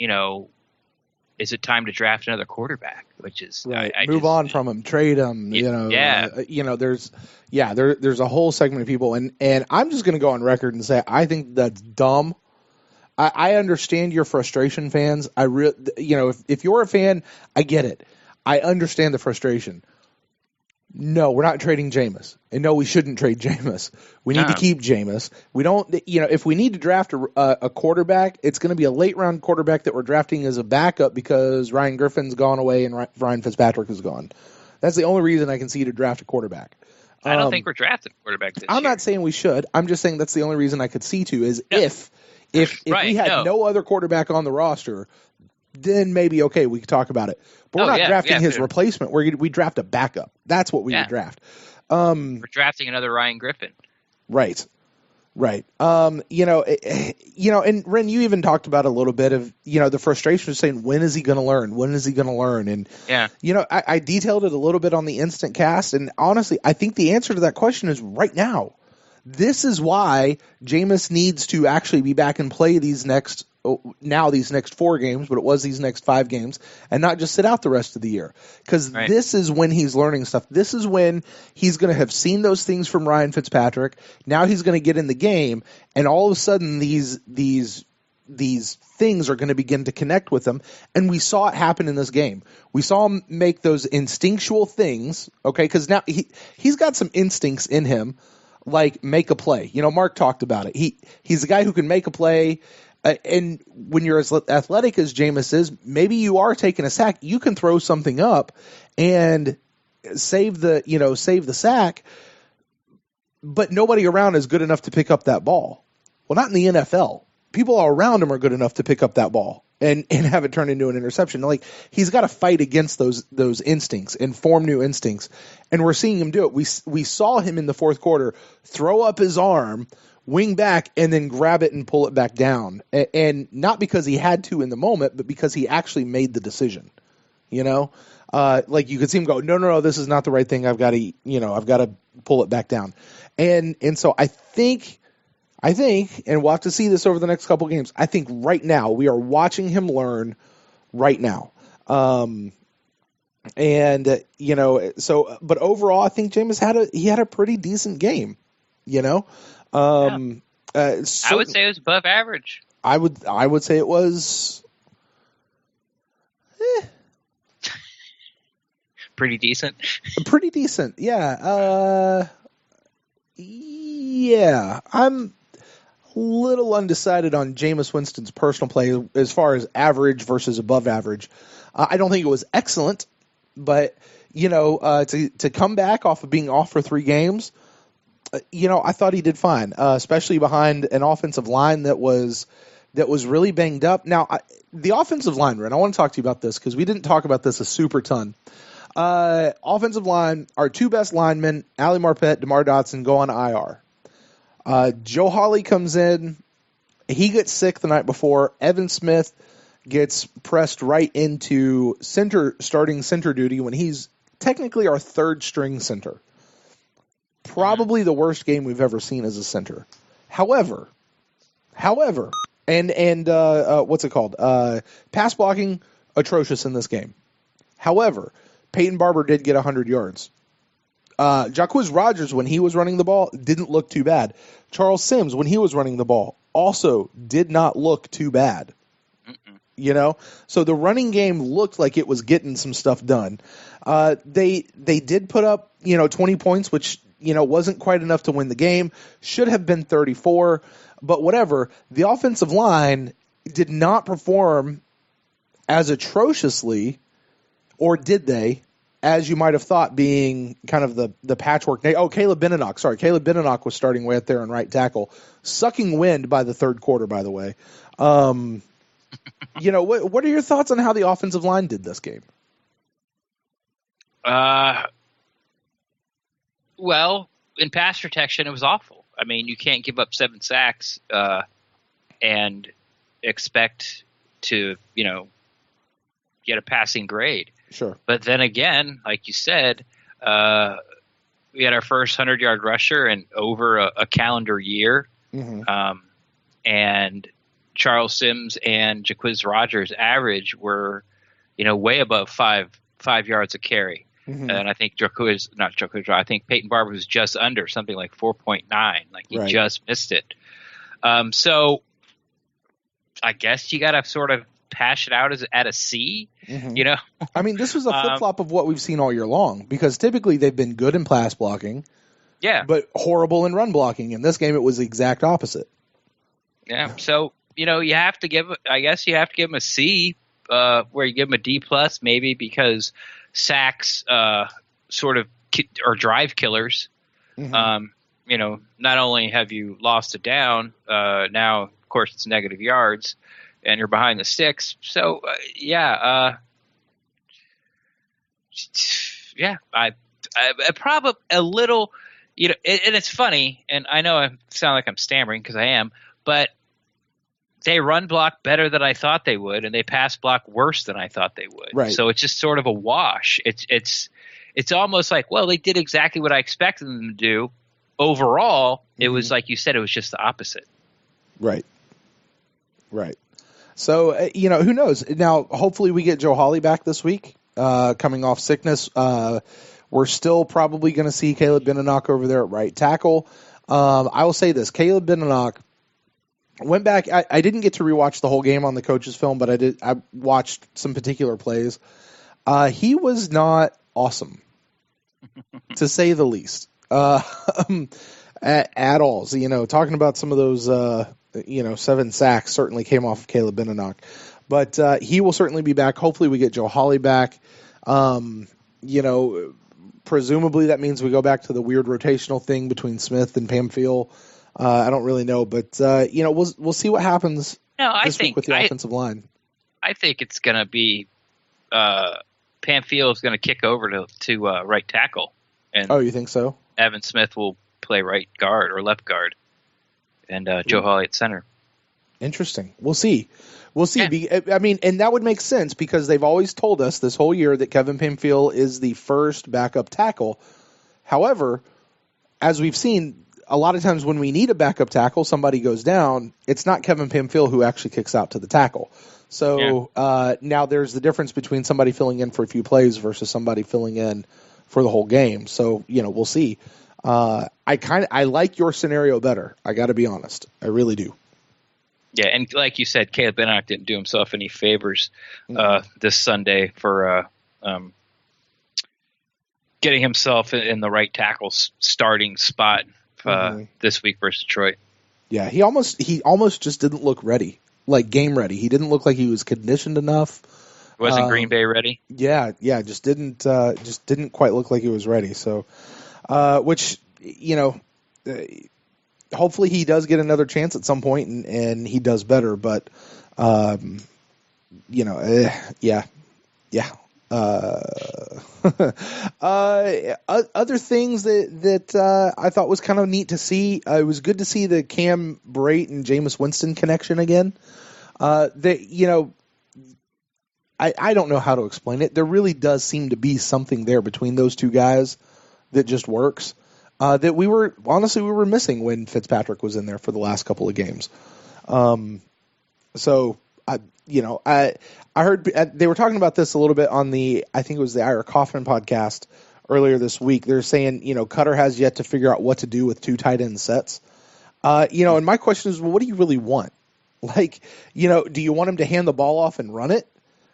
is it time to draft another quarterback? Which is move on from him, trade him. There's a whole segment of people, and I'm just going to go on record and say I think that's dumb. I understand your frustration, fans. If you're a fan, I get it. I understand the frustration. No, we're not trading Jameis. And no, we shouldn't trade Jameis. We need to keep Jameis. We don't, if we need to draft a quarterback, it's going to be a late round quarterback that we're drafting as a backup because Ryan Griffin's gone away and Ryan Fitzpatrick is gone. That's the only reason I can see to draft a quarterback. I don't think we're drafting a quarterback this year. I'm not saying we should. I'm just saying that's the only reason I could see to is if we had no other quarterback on the roster, then maybe, okay, we could talk about it. But we're not drafting his replacement. We draft a backup. That's what we would draft. We're drafting another Ryan Griffin. Right. And Ren, you even talked about a little bit of, the frustration of saying, when is he going to learn? When is he going to learn? And, I detailed it a little bit on the Instant Cast. And honestly, I think the answer to that question is right now. This is why Jameis needs to actually be back and play these next 4 games, but it was these next 5 games, and not just sit out the rest of the year. Because this is when he's learning stuff. This is when he's going to have seen those things from Ryan Fitzpatrick. Now he's going to get in the game, and all of a sudden these things are going to begin to connect with him. And we saw it happen in this game. We saw him make those instinctual things, okay, because now he's got some instincts in him, like make a play. Mark talked about it. He's a guy who can make a play. And when you're as athletic as Jameis is, maybe you are taking a sack. You can throw something up and save the sack, but nobody around is good enough to pick up that ball. Well, not in the NFL. People all around him are good enough to pick up that ball and have it turn into an interception. Like, he's got to fight against those instincts and form new instincts. And we're seeing him do it. We saw him in the fourth quarter throw up his arm, wing back, and then grab it and pull it back down. And not because he had to in the moment, but because he actually made the decision. Like you could see him go, no, this is not the right thing. I've got to pull it back down. And so I think, and we'll have to see this over the next couple of games. I think right now we are watching him learn right now. But overall, I think Jameis had a pretty decent game, I would say it was above average. I would say it was pretty decent. Pretty decent, yeah. I'm a little undecided on Jameis Winston's personal play as far as average versus above average. I don't think it was excellent, but to come back off of being off for 3 games. I thought he did fine, especially behind an offensive line that was really banged up. Now, the offensive line, Ren, I want to talk to you about this because we didn't talk about this a super ton. Offensive line, our 2 best linemen, Ali Marpet, DeMar Dotson, go on IR. Joe Hawley comes in. He gets sick the night before. Evan Smith gets pressed right into starting center duty when he's technically our 3rd string center. Probably the worst game we've ever seen as a center. However, and what's it called? Pass blocking, atrocious in this game. However, Peyton Barber did get 100 yards. Jacquizz Rodgers, when he was running the ball, didn't look too bad. Charles Sims, when he was running the ball, also did not look too bad. So the running game looked like it was getting some stuff done. They did put up 20 points, which wasn't quite enough to win the game. Should have been 34, but whatever. The offensive line did not perform as atrociously, or did they, as you might have thought, being kind of the patchwork. Caleb Benenoch. Sorry, Caleb Benenoch was starting way up there in right tackle, sucking wind by the 3rd quarter, by the way. What are your thoughts on how the offensive line did this game? Well, in pass protection, it was awful. I mean, you can't give up 7 sacks and expect to, get a passing grade. Sure. But then again, like you said, we had our first 100-yard rusher in over a calendar year. Mm-hmm. And Charles Sims and Jacquizz Rodgers' average were, way above 5 yards a carry. Mm-hmm. And I think I think Peyton Barber was just under, something like 4.9. Like, he just missed it. So I guess you got to sort of hash it out at a C. Mm-hmm. I mean, this was a flip-flop of what we've seen all year long, because typically they've been good in pass blocking, but horrible in run blocking. In this game, it was the exact opposite. Yeah, so, you have to give them a C, where you give them a D plus maybe, because sacks sort of are drive killers. Mm-hmm. Not only have you lost it down, now, of course, it's negative yards, and you're behind the sticks. So, I probably a little, and it's funny, and I know I sound like I'm stammering because I am, but they run block better than I thought they would, and they pass block worse than I thought they would. Right. So it's just sort of a wash. It's almost like, well, they did exactly what I expected them to do. Overall, it was like you said, it was just the opposite. Right. So, who knows? Now, hopefully we get Joe Hawley back this week, coming off sickness. We're still probably going to see Caleb Benenoch over there at right tackle. I will say this, Caleb Benenoch went back. I didn't get to rewatch the whole game on the coach's film, but I watched some particular plays. He was not awesome, to say the least, at all. So, talking about some of those, 7 sacks certainly came off of Caleb Benenoch. But he will certainly be back. Hopefully we get Joe Hawley back. Presumably that means we go back to the weird rotational thing between Smith and Pamphile. I don't really know, but we'll see what happens this week with the offensive line. I think it's going to be Pamphile is going to kick over to right tackle. And you think so? Evan Smith will play right guard or left guard, and Joe Hawley at center. Interesting. We'll see. Yeah. I mean, and that would make sense because they've always told us this whole year that Kevin Pamphile is the first backup tackle. However, as we've seen, a lot of times when we need a backup tackle, somebody goes down, it's not Kevin Pamphile who actually kicks out to the tackle. So now there's the difference between somebody filling in for a few plays versus somebody filling in for the whole game. So, we'll see. I like your scenario better. I got to be honest. I really do. Yeah, and like you said, Caleb Benenoch didn't do himself any favors this Sunday for getting himself in the right tackle starting spot this week versus Detroit. Yeah, he almost just didn't look ready, like game ready. He didn't look like he was conditioned enough. Wasn't Green Bay ready? Yeah, just didn't quite look like he was ready. So, which hopefully he does get another chance at some point and he does better. But, other things that I thought was kind of neat to see. It was good to see the Cam Brate and Jameis Winston connection again. I don't know how to explain it. There really does seem to be something there between those two guys that just works. That we were missing when Fitzpatrick was in there for the last couple of games. So I heard they were talking about this a little bit on I think it was the Ira Kaufman podcast earlier this week. They're saying, Cutter has yet to figure out what to do with 2 tight end sets. And my question is, well, what do you really want? Like, do you want him to hand the ball off and run it?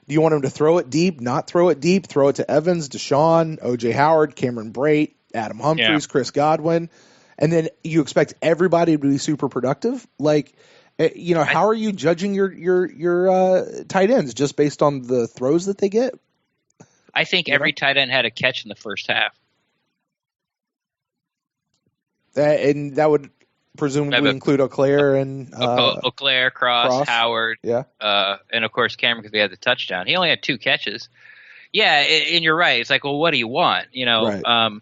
Do you want him to throw it deep, not throw it deep, throw it to Evans, Deshaun, O.J. Howard, Cameron Brate, Adam Humphries, Chris Godwin, and then you expect everybody to be super productive? Like, how are you judging your tight ends just based on the throws that they get? I think every tight end had a catch in the first half. And that would presumably include Auclair and Auclair, Cross, Howard, and of course Cameron because he had the touchdown. He only had 2 catches. Yeah, and you're right. It's like, well, what do you want? Right.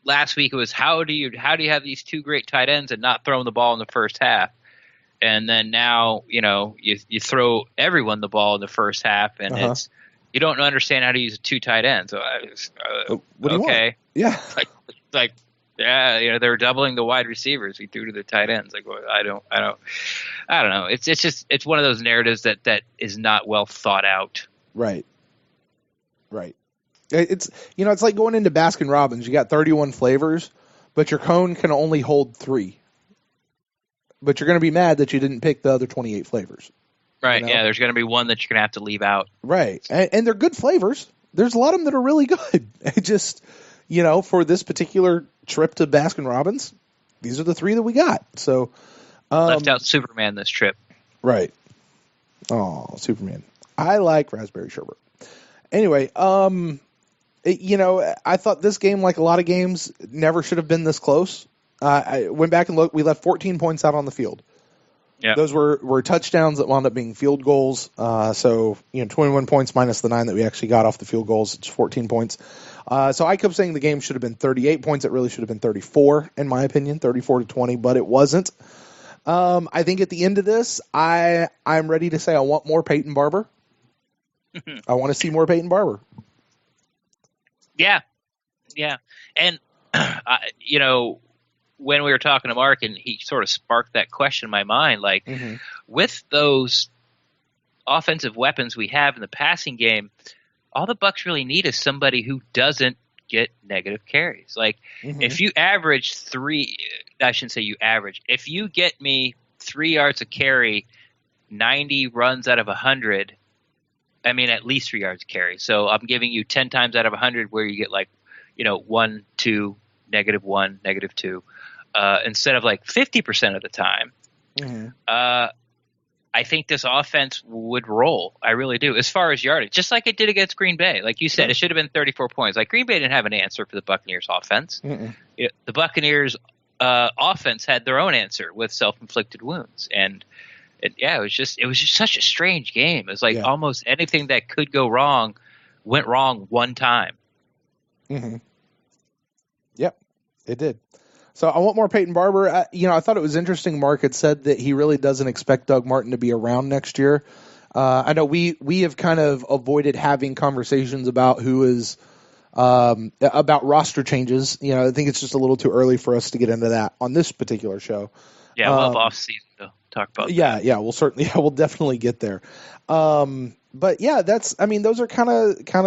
Last week it was how do you have these 2 great tight ends and not throw them the ball in the first half? And then now, you throw everyone the ball in the first half, and it's you don't understand how to use 2 tight ends. So what do you want? Yeah, they're doubling the wide receivers. He threw to the tight ends. Like, well, I don't know. It's one of those narratives that is not well thought out. Right. It's it's like going into Baskin Robbins. You got 31 flavors, but your cone can only hold 3. But you're going to be mad that you didn't pick the other 28 flavors. Right. You know? Yeah. There's going to be one that you're going to have to leave out. Right. And they're good flavors. There's a lot of them that are really good. It just, for this particular trip to Baskin Robbins, these are the 3 that we got. So Left out Superman this trip. Right. Oh, Superman. I like raspberry sherbet. Anyway, I thought this game, like a lot of games, never should have been this close. I went back and looked. We left 14 points out on the field. Yeah. Those were touchdowns that wound up being field goals. So 21 points minus the 9 that we actually got off the field goals. It's 14 points. So I kept saying the game should have been 38 points. It really should have been 34, in my opinion, 34-20, but it wasn't. I think at the end of this, I'm ready to say I want more Peyton Barber. I want to see more Peyton Barber. Yeah. Yeah. And, when we were talking to Mark and he sort of sparked that question in my mind, like with those offensive weapons we have in the passing game, all the Bucs really need is somebody who doesn't get negative carries. Like if you average if you get me 3 yards a carry, 90 runs out of 100, I mean, at least 3 yards a carry. So I'm giving you 10 times out of 100 where you get 1, 2, -1, -2. Instead of 50% of the time, I think this offense would roll. I really do. As far as yardage, just like it did against Green Bay. Like you said, it should have been 34 points. Like Green Bay didn't have an answer for the Buccaneers offense. The Buccaneers offense had their own answer with self-inflicted wounds. And it was just such a strange game. It was like almost anything that could go wrong went wrong one time. Yep, it did. So I want more Peyton Barber. I thought it was interesting. Mark had said that he really doesn't expect Doug Martin to be around next year. I know we have kind of avoided having conversations about who is about roster changes. I think it's just a little too early for us to get into that on this particular show. Yeah, we'll have off season to talk about. Yeah, we'll definitely get there. But yeah, those are kind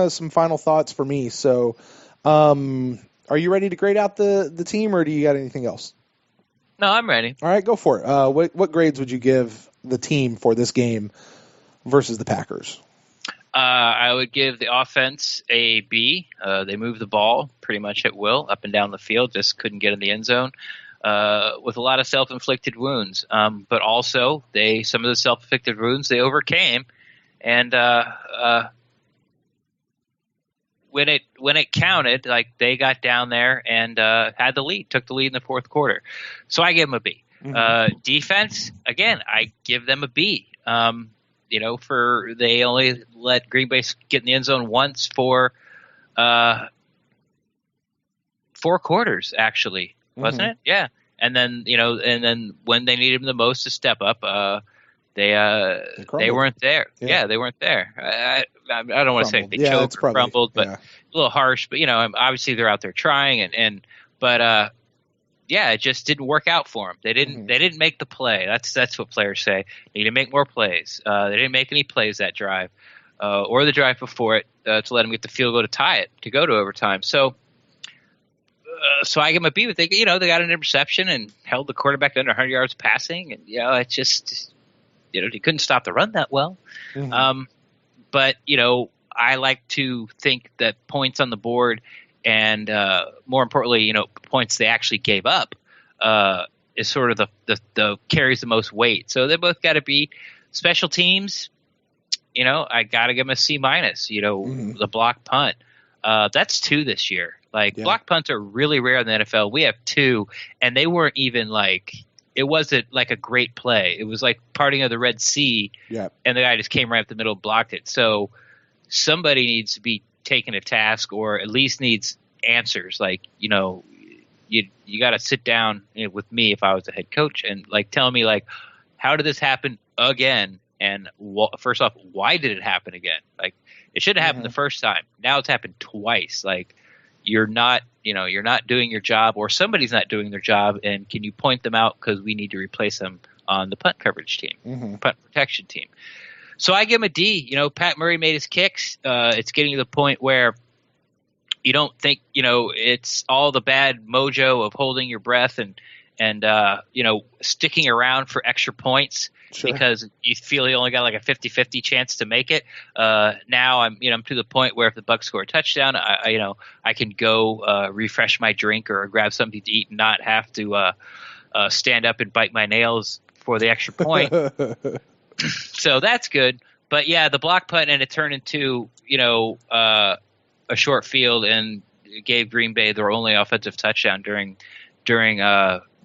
of some final thoughts for me. So. Are you ready to grade out the team, or do you got anything else? No, I'm ready. All right, go for it. What grades would you give the team for this game versus the Packers? I would give the offense a B. They moved the ball pretty much at will up and down the field, just couldn't get in the end zone with a lot of self-inflicted wounds. But also, some of the self-inflicted wounds they overcame, and when it counted, they got down there and had the lead, took the lead in the fourth quarter. So I give them a B. Defense, again, I give them a B. They only let Green Bay get in the end zone once for 4 quarters, actually, wasn't it? Yeah. And then when they needed them the most to step up, they weren't there. Yeah, they weren't there. I don't want to say they choked or crumbled, but a little harsh. But obviously they're out there trying, but it just didn't work out for them. They didn't make the play. That's what players say. They need to make more plays. They didn't make any plays that drive, or the drive before it to let them get the field goal to tie it to go to overtime. So I give them a B. But they got an interception and held the quarterback to under 100 yards passing, and it just. He couldn't stop the run that well. But, I like to think that points on the board and, more importantly, points they actually gave up is sort of the carries the most weight. So they both got to be special teams. I got to give them a C-. The block punt. That's 2 this year. Block punts are really rare in the NFL. We have 2, and they weren't even it wasn't like a great play. It was like parting of the Red Sea, and the guy just came right up the middle and blocked it. So somebody needs to be taken to task, or at least needs answers. You got to sit down with me if I was a head coach and tell me how did this happen again? And first off, why did it happen again? It should have happened the first time. Now it's happened twice. You're not doing your job, or somebody's not doing their job, and can you point them out, because we need to replace them on the punt coverage team, punt protection team. So I give him a D. Pat Murray made his kicks. It's getting to the point where you don't think, it's all the bad mojo of holding your breath and and sticking around for extra points because you feel you only got like a 50-50 chance to make it. Now I'm to the point where if the Bucs score a touchdown, I can go refresh my drink or grab something to eat and not have to stand up and bite my nails for the extra point. So that's good. But yeah, the block punt and it turned into a short field and gave Green Bay their only offensive touchdown during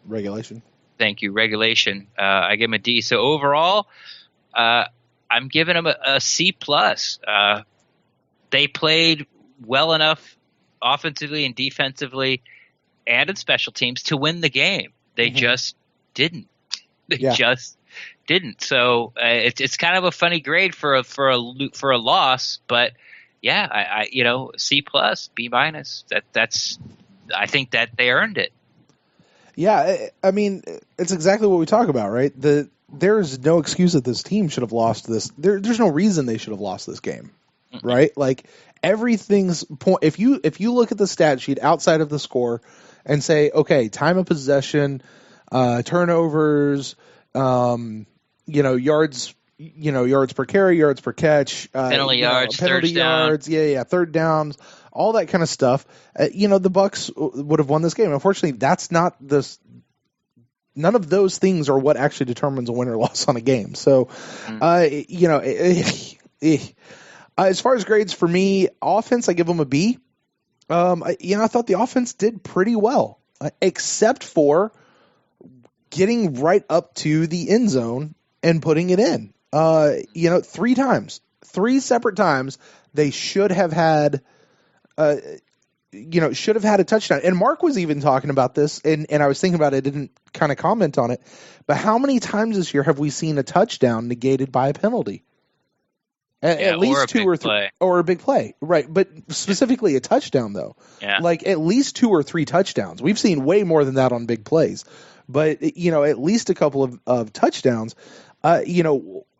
regulation. Thank you, regulation. I give them a D. So overall, I'm giving them a C plus. They played well enough offensively and defensively, and in special teams to win the game. They just didn't. They just didn't. So it's kind of a funny grade for a loss, but yeah, I C plus, B minus. That's I think that they earned it. Yeah, I mean, it's exactly what we talk about, right? There's no excuse that this team should have lost this. There's no reason they should have lost this game, right? Like everything's point. If you look at the stat sheet outside of the score and say, okay, time of possession, turnovers, yards. Yards per carry, yards per catch, penalty yards, third downs, all that kind of stuff. The Bucs would have won this game. Unfortunately, that's not this. None of those things are what actually determines a win or loss on a game. So, as far as grades for me, offense, I give them a B. I thought the offense did pretty well, except for getting right up to the end zone and putting it in. 3 separate times they should have had a touchdown. And Mark was even talking about this, and I was thinking about it, didn't kind of comment on it, but how many times this year have we seen a touchdown negated by a penalty? At least 2 or 3, or a big play, right? But specifically a touchdown, though. Yeah. Like at least 2 or 3 touchdowns. We've seen way more than that on big plays, but at least a couple of touchdowns.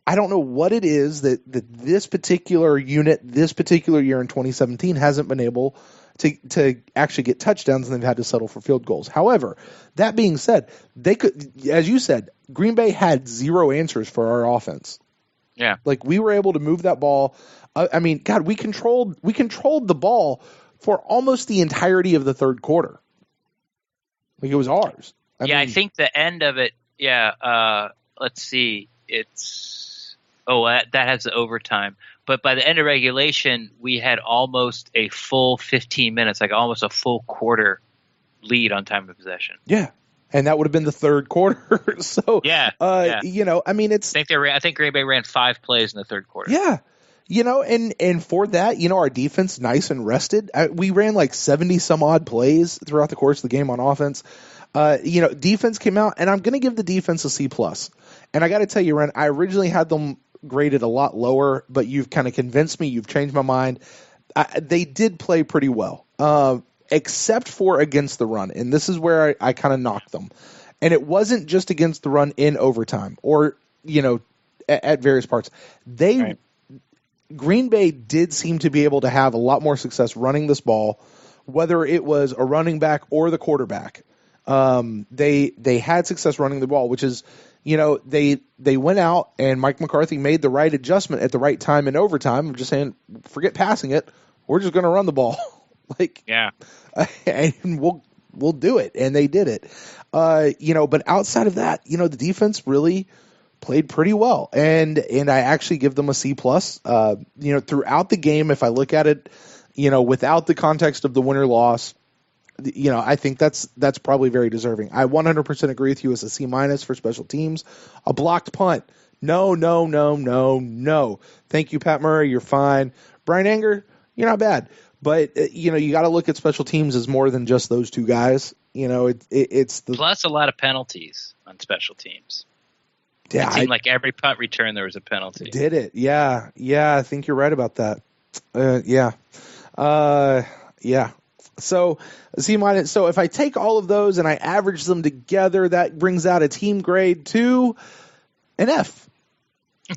I don't know what it is that this particular unit, this particular year in 2017, hasn't been able to actually get touchdowns, and they've had to settle for field goals. However, that being said, they could, as you said, Green Bay had 0 answers for our offense. Yeah, like we were able to move that ball. We controlled the ball for almost the entirety of the third quarter. Like it was ours. I think the end of it. Yeah, let's see. That has the overtime. But by the end of regulation, we had almost a full 15 minutes, like almost a full quarter lead on time of possession. Yeah. And that would have been the third quarter. So, it's. I think Green Bay ran 5 plays in the third quarter. Yeah. And for that, our defense nice and rested. We ran like 70 some odd plays throughout the course of the game on offense. Defense came out, and I'm going to give the defense a C+. And I got to tell you, Ren, I originally had them graded a lot lower, but you've kind of convinced me. You've changed my mind. They did play pretty well, except for against the run. And this is where I kind of knocked them. And it wasn't just against the run in overtime or, at various parts. Green Bay did seem to be able to have a lot more success running this ball, whether it was a running back or the quarterback. They had success running the ball, which is, they went out and Mike McCarthy made the right adjustment at the right time in overtime. I'm just saying, forget passing it. We're just going to run the ball. And we'll do it. And they did it. But outside of that, the defense really played pretty well. And I actually give them a C+. Throughout the game, if I look at it, without the context of the win or loss, I think that's probably very deserving. I 100% agree with you as a C- for special teams. A blocked punt. No. Thank you, Pat Murray. You're fine. Brian Anger, you're not bad. But, you got to look at special teams as more than just those 2 guys. It's the plus a lot of penalties on special teams. Yeah, it seemed like every punt return there was a penalty. Did it? Yeah. I think you're right about that. Yeah. So C-. So if I take all of those and I average them together, that brings out a team grade to an F.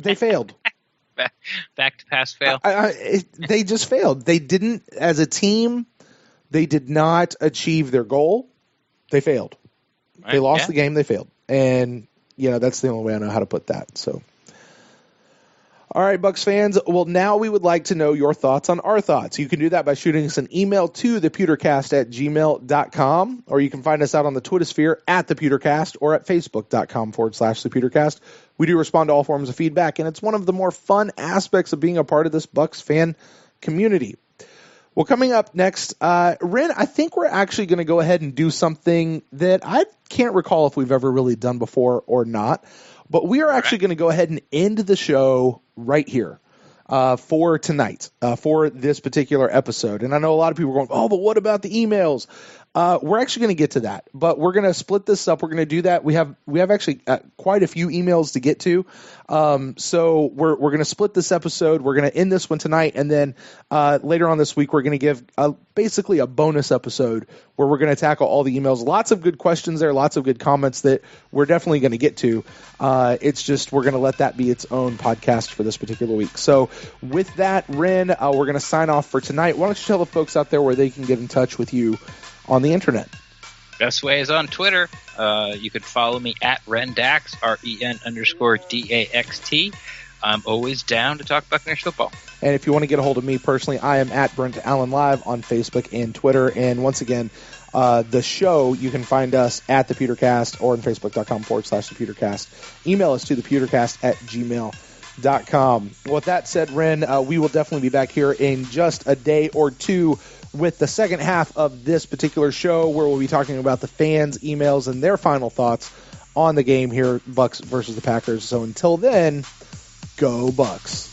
They failed. Back to pass fail. They just failed. They didn't, as a team, they did not achieve their goal. They failed. They lost the game. They failed. And, that's the only way I know how to put that. So, all right, Bucs fans. Well, now we would like to know your thoughts on our thoughts. You can do that by shooting us an email to thepewtercast@gmail.com, or you can find us out on the Twittersphere at thepewtercast or at facebook.com/thepewtercast. We do respond to all forms of feedback, and it's one of the more fun aspects of being a part of this Bucs fan community. Well, coming up next, Ren, I think we're actually going to go ahead and do something that I can't recall if we've ever really done before or not. But we are actually going to go ahead and end the show right here for tonight, for this particular episode. And I know a lot of people are going, oh, but what about the emails? We're actually going to get to that, but we're going to split this up. We're going to do that. We have actually quite a few emails to get to. So we're going to split this episode. We're going to end this one tonight. And then later on this week, we're going to give basically a bonus episode where we're going to tackle all the emails. Lots of good questions there, lots of good comments that we're definitely going to get to. It's just we're going to let that be its own podcast for this particular week. So with that, Ren, we're going to sign off for tonight. Why don't you tell the folks out there where they can get in touch with you on the internet? Best way is on Twitter. You can follow me at Rendax, REN_DAXT. I'm always down to talk Buccaneers football. And if you want to get a hold of me personally, I am at Brent Allen Live on Facebook and Twitter. And once again, the show, you can find us at the Pewtercast or on Facebook.com/the Pewtercast. Email us to thepewtercast@gmail.com. With that said, Ren, we will definitely be back here in just a day or two with the second half of this particular show, where we'll be talking about the fans' emails and their final thoughts on the game here, Bucs versus the Packers. So until then, go Bucs.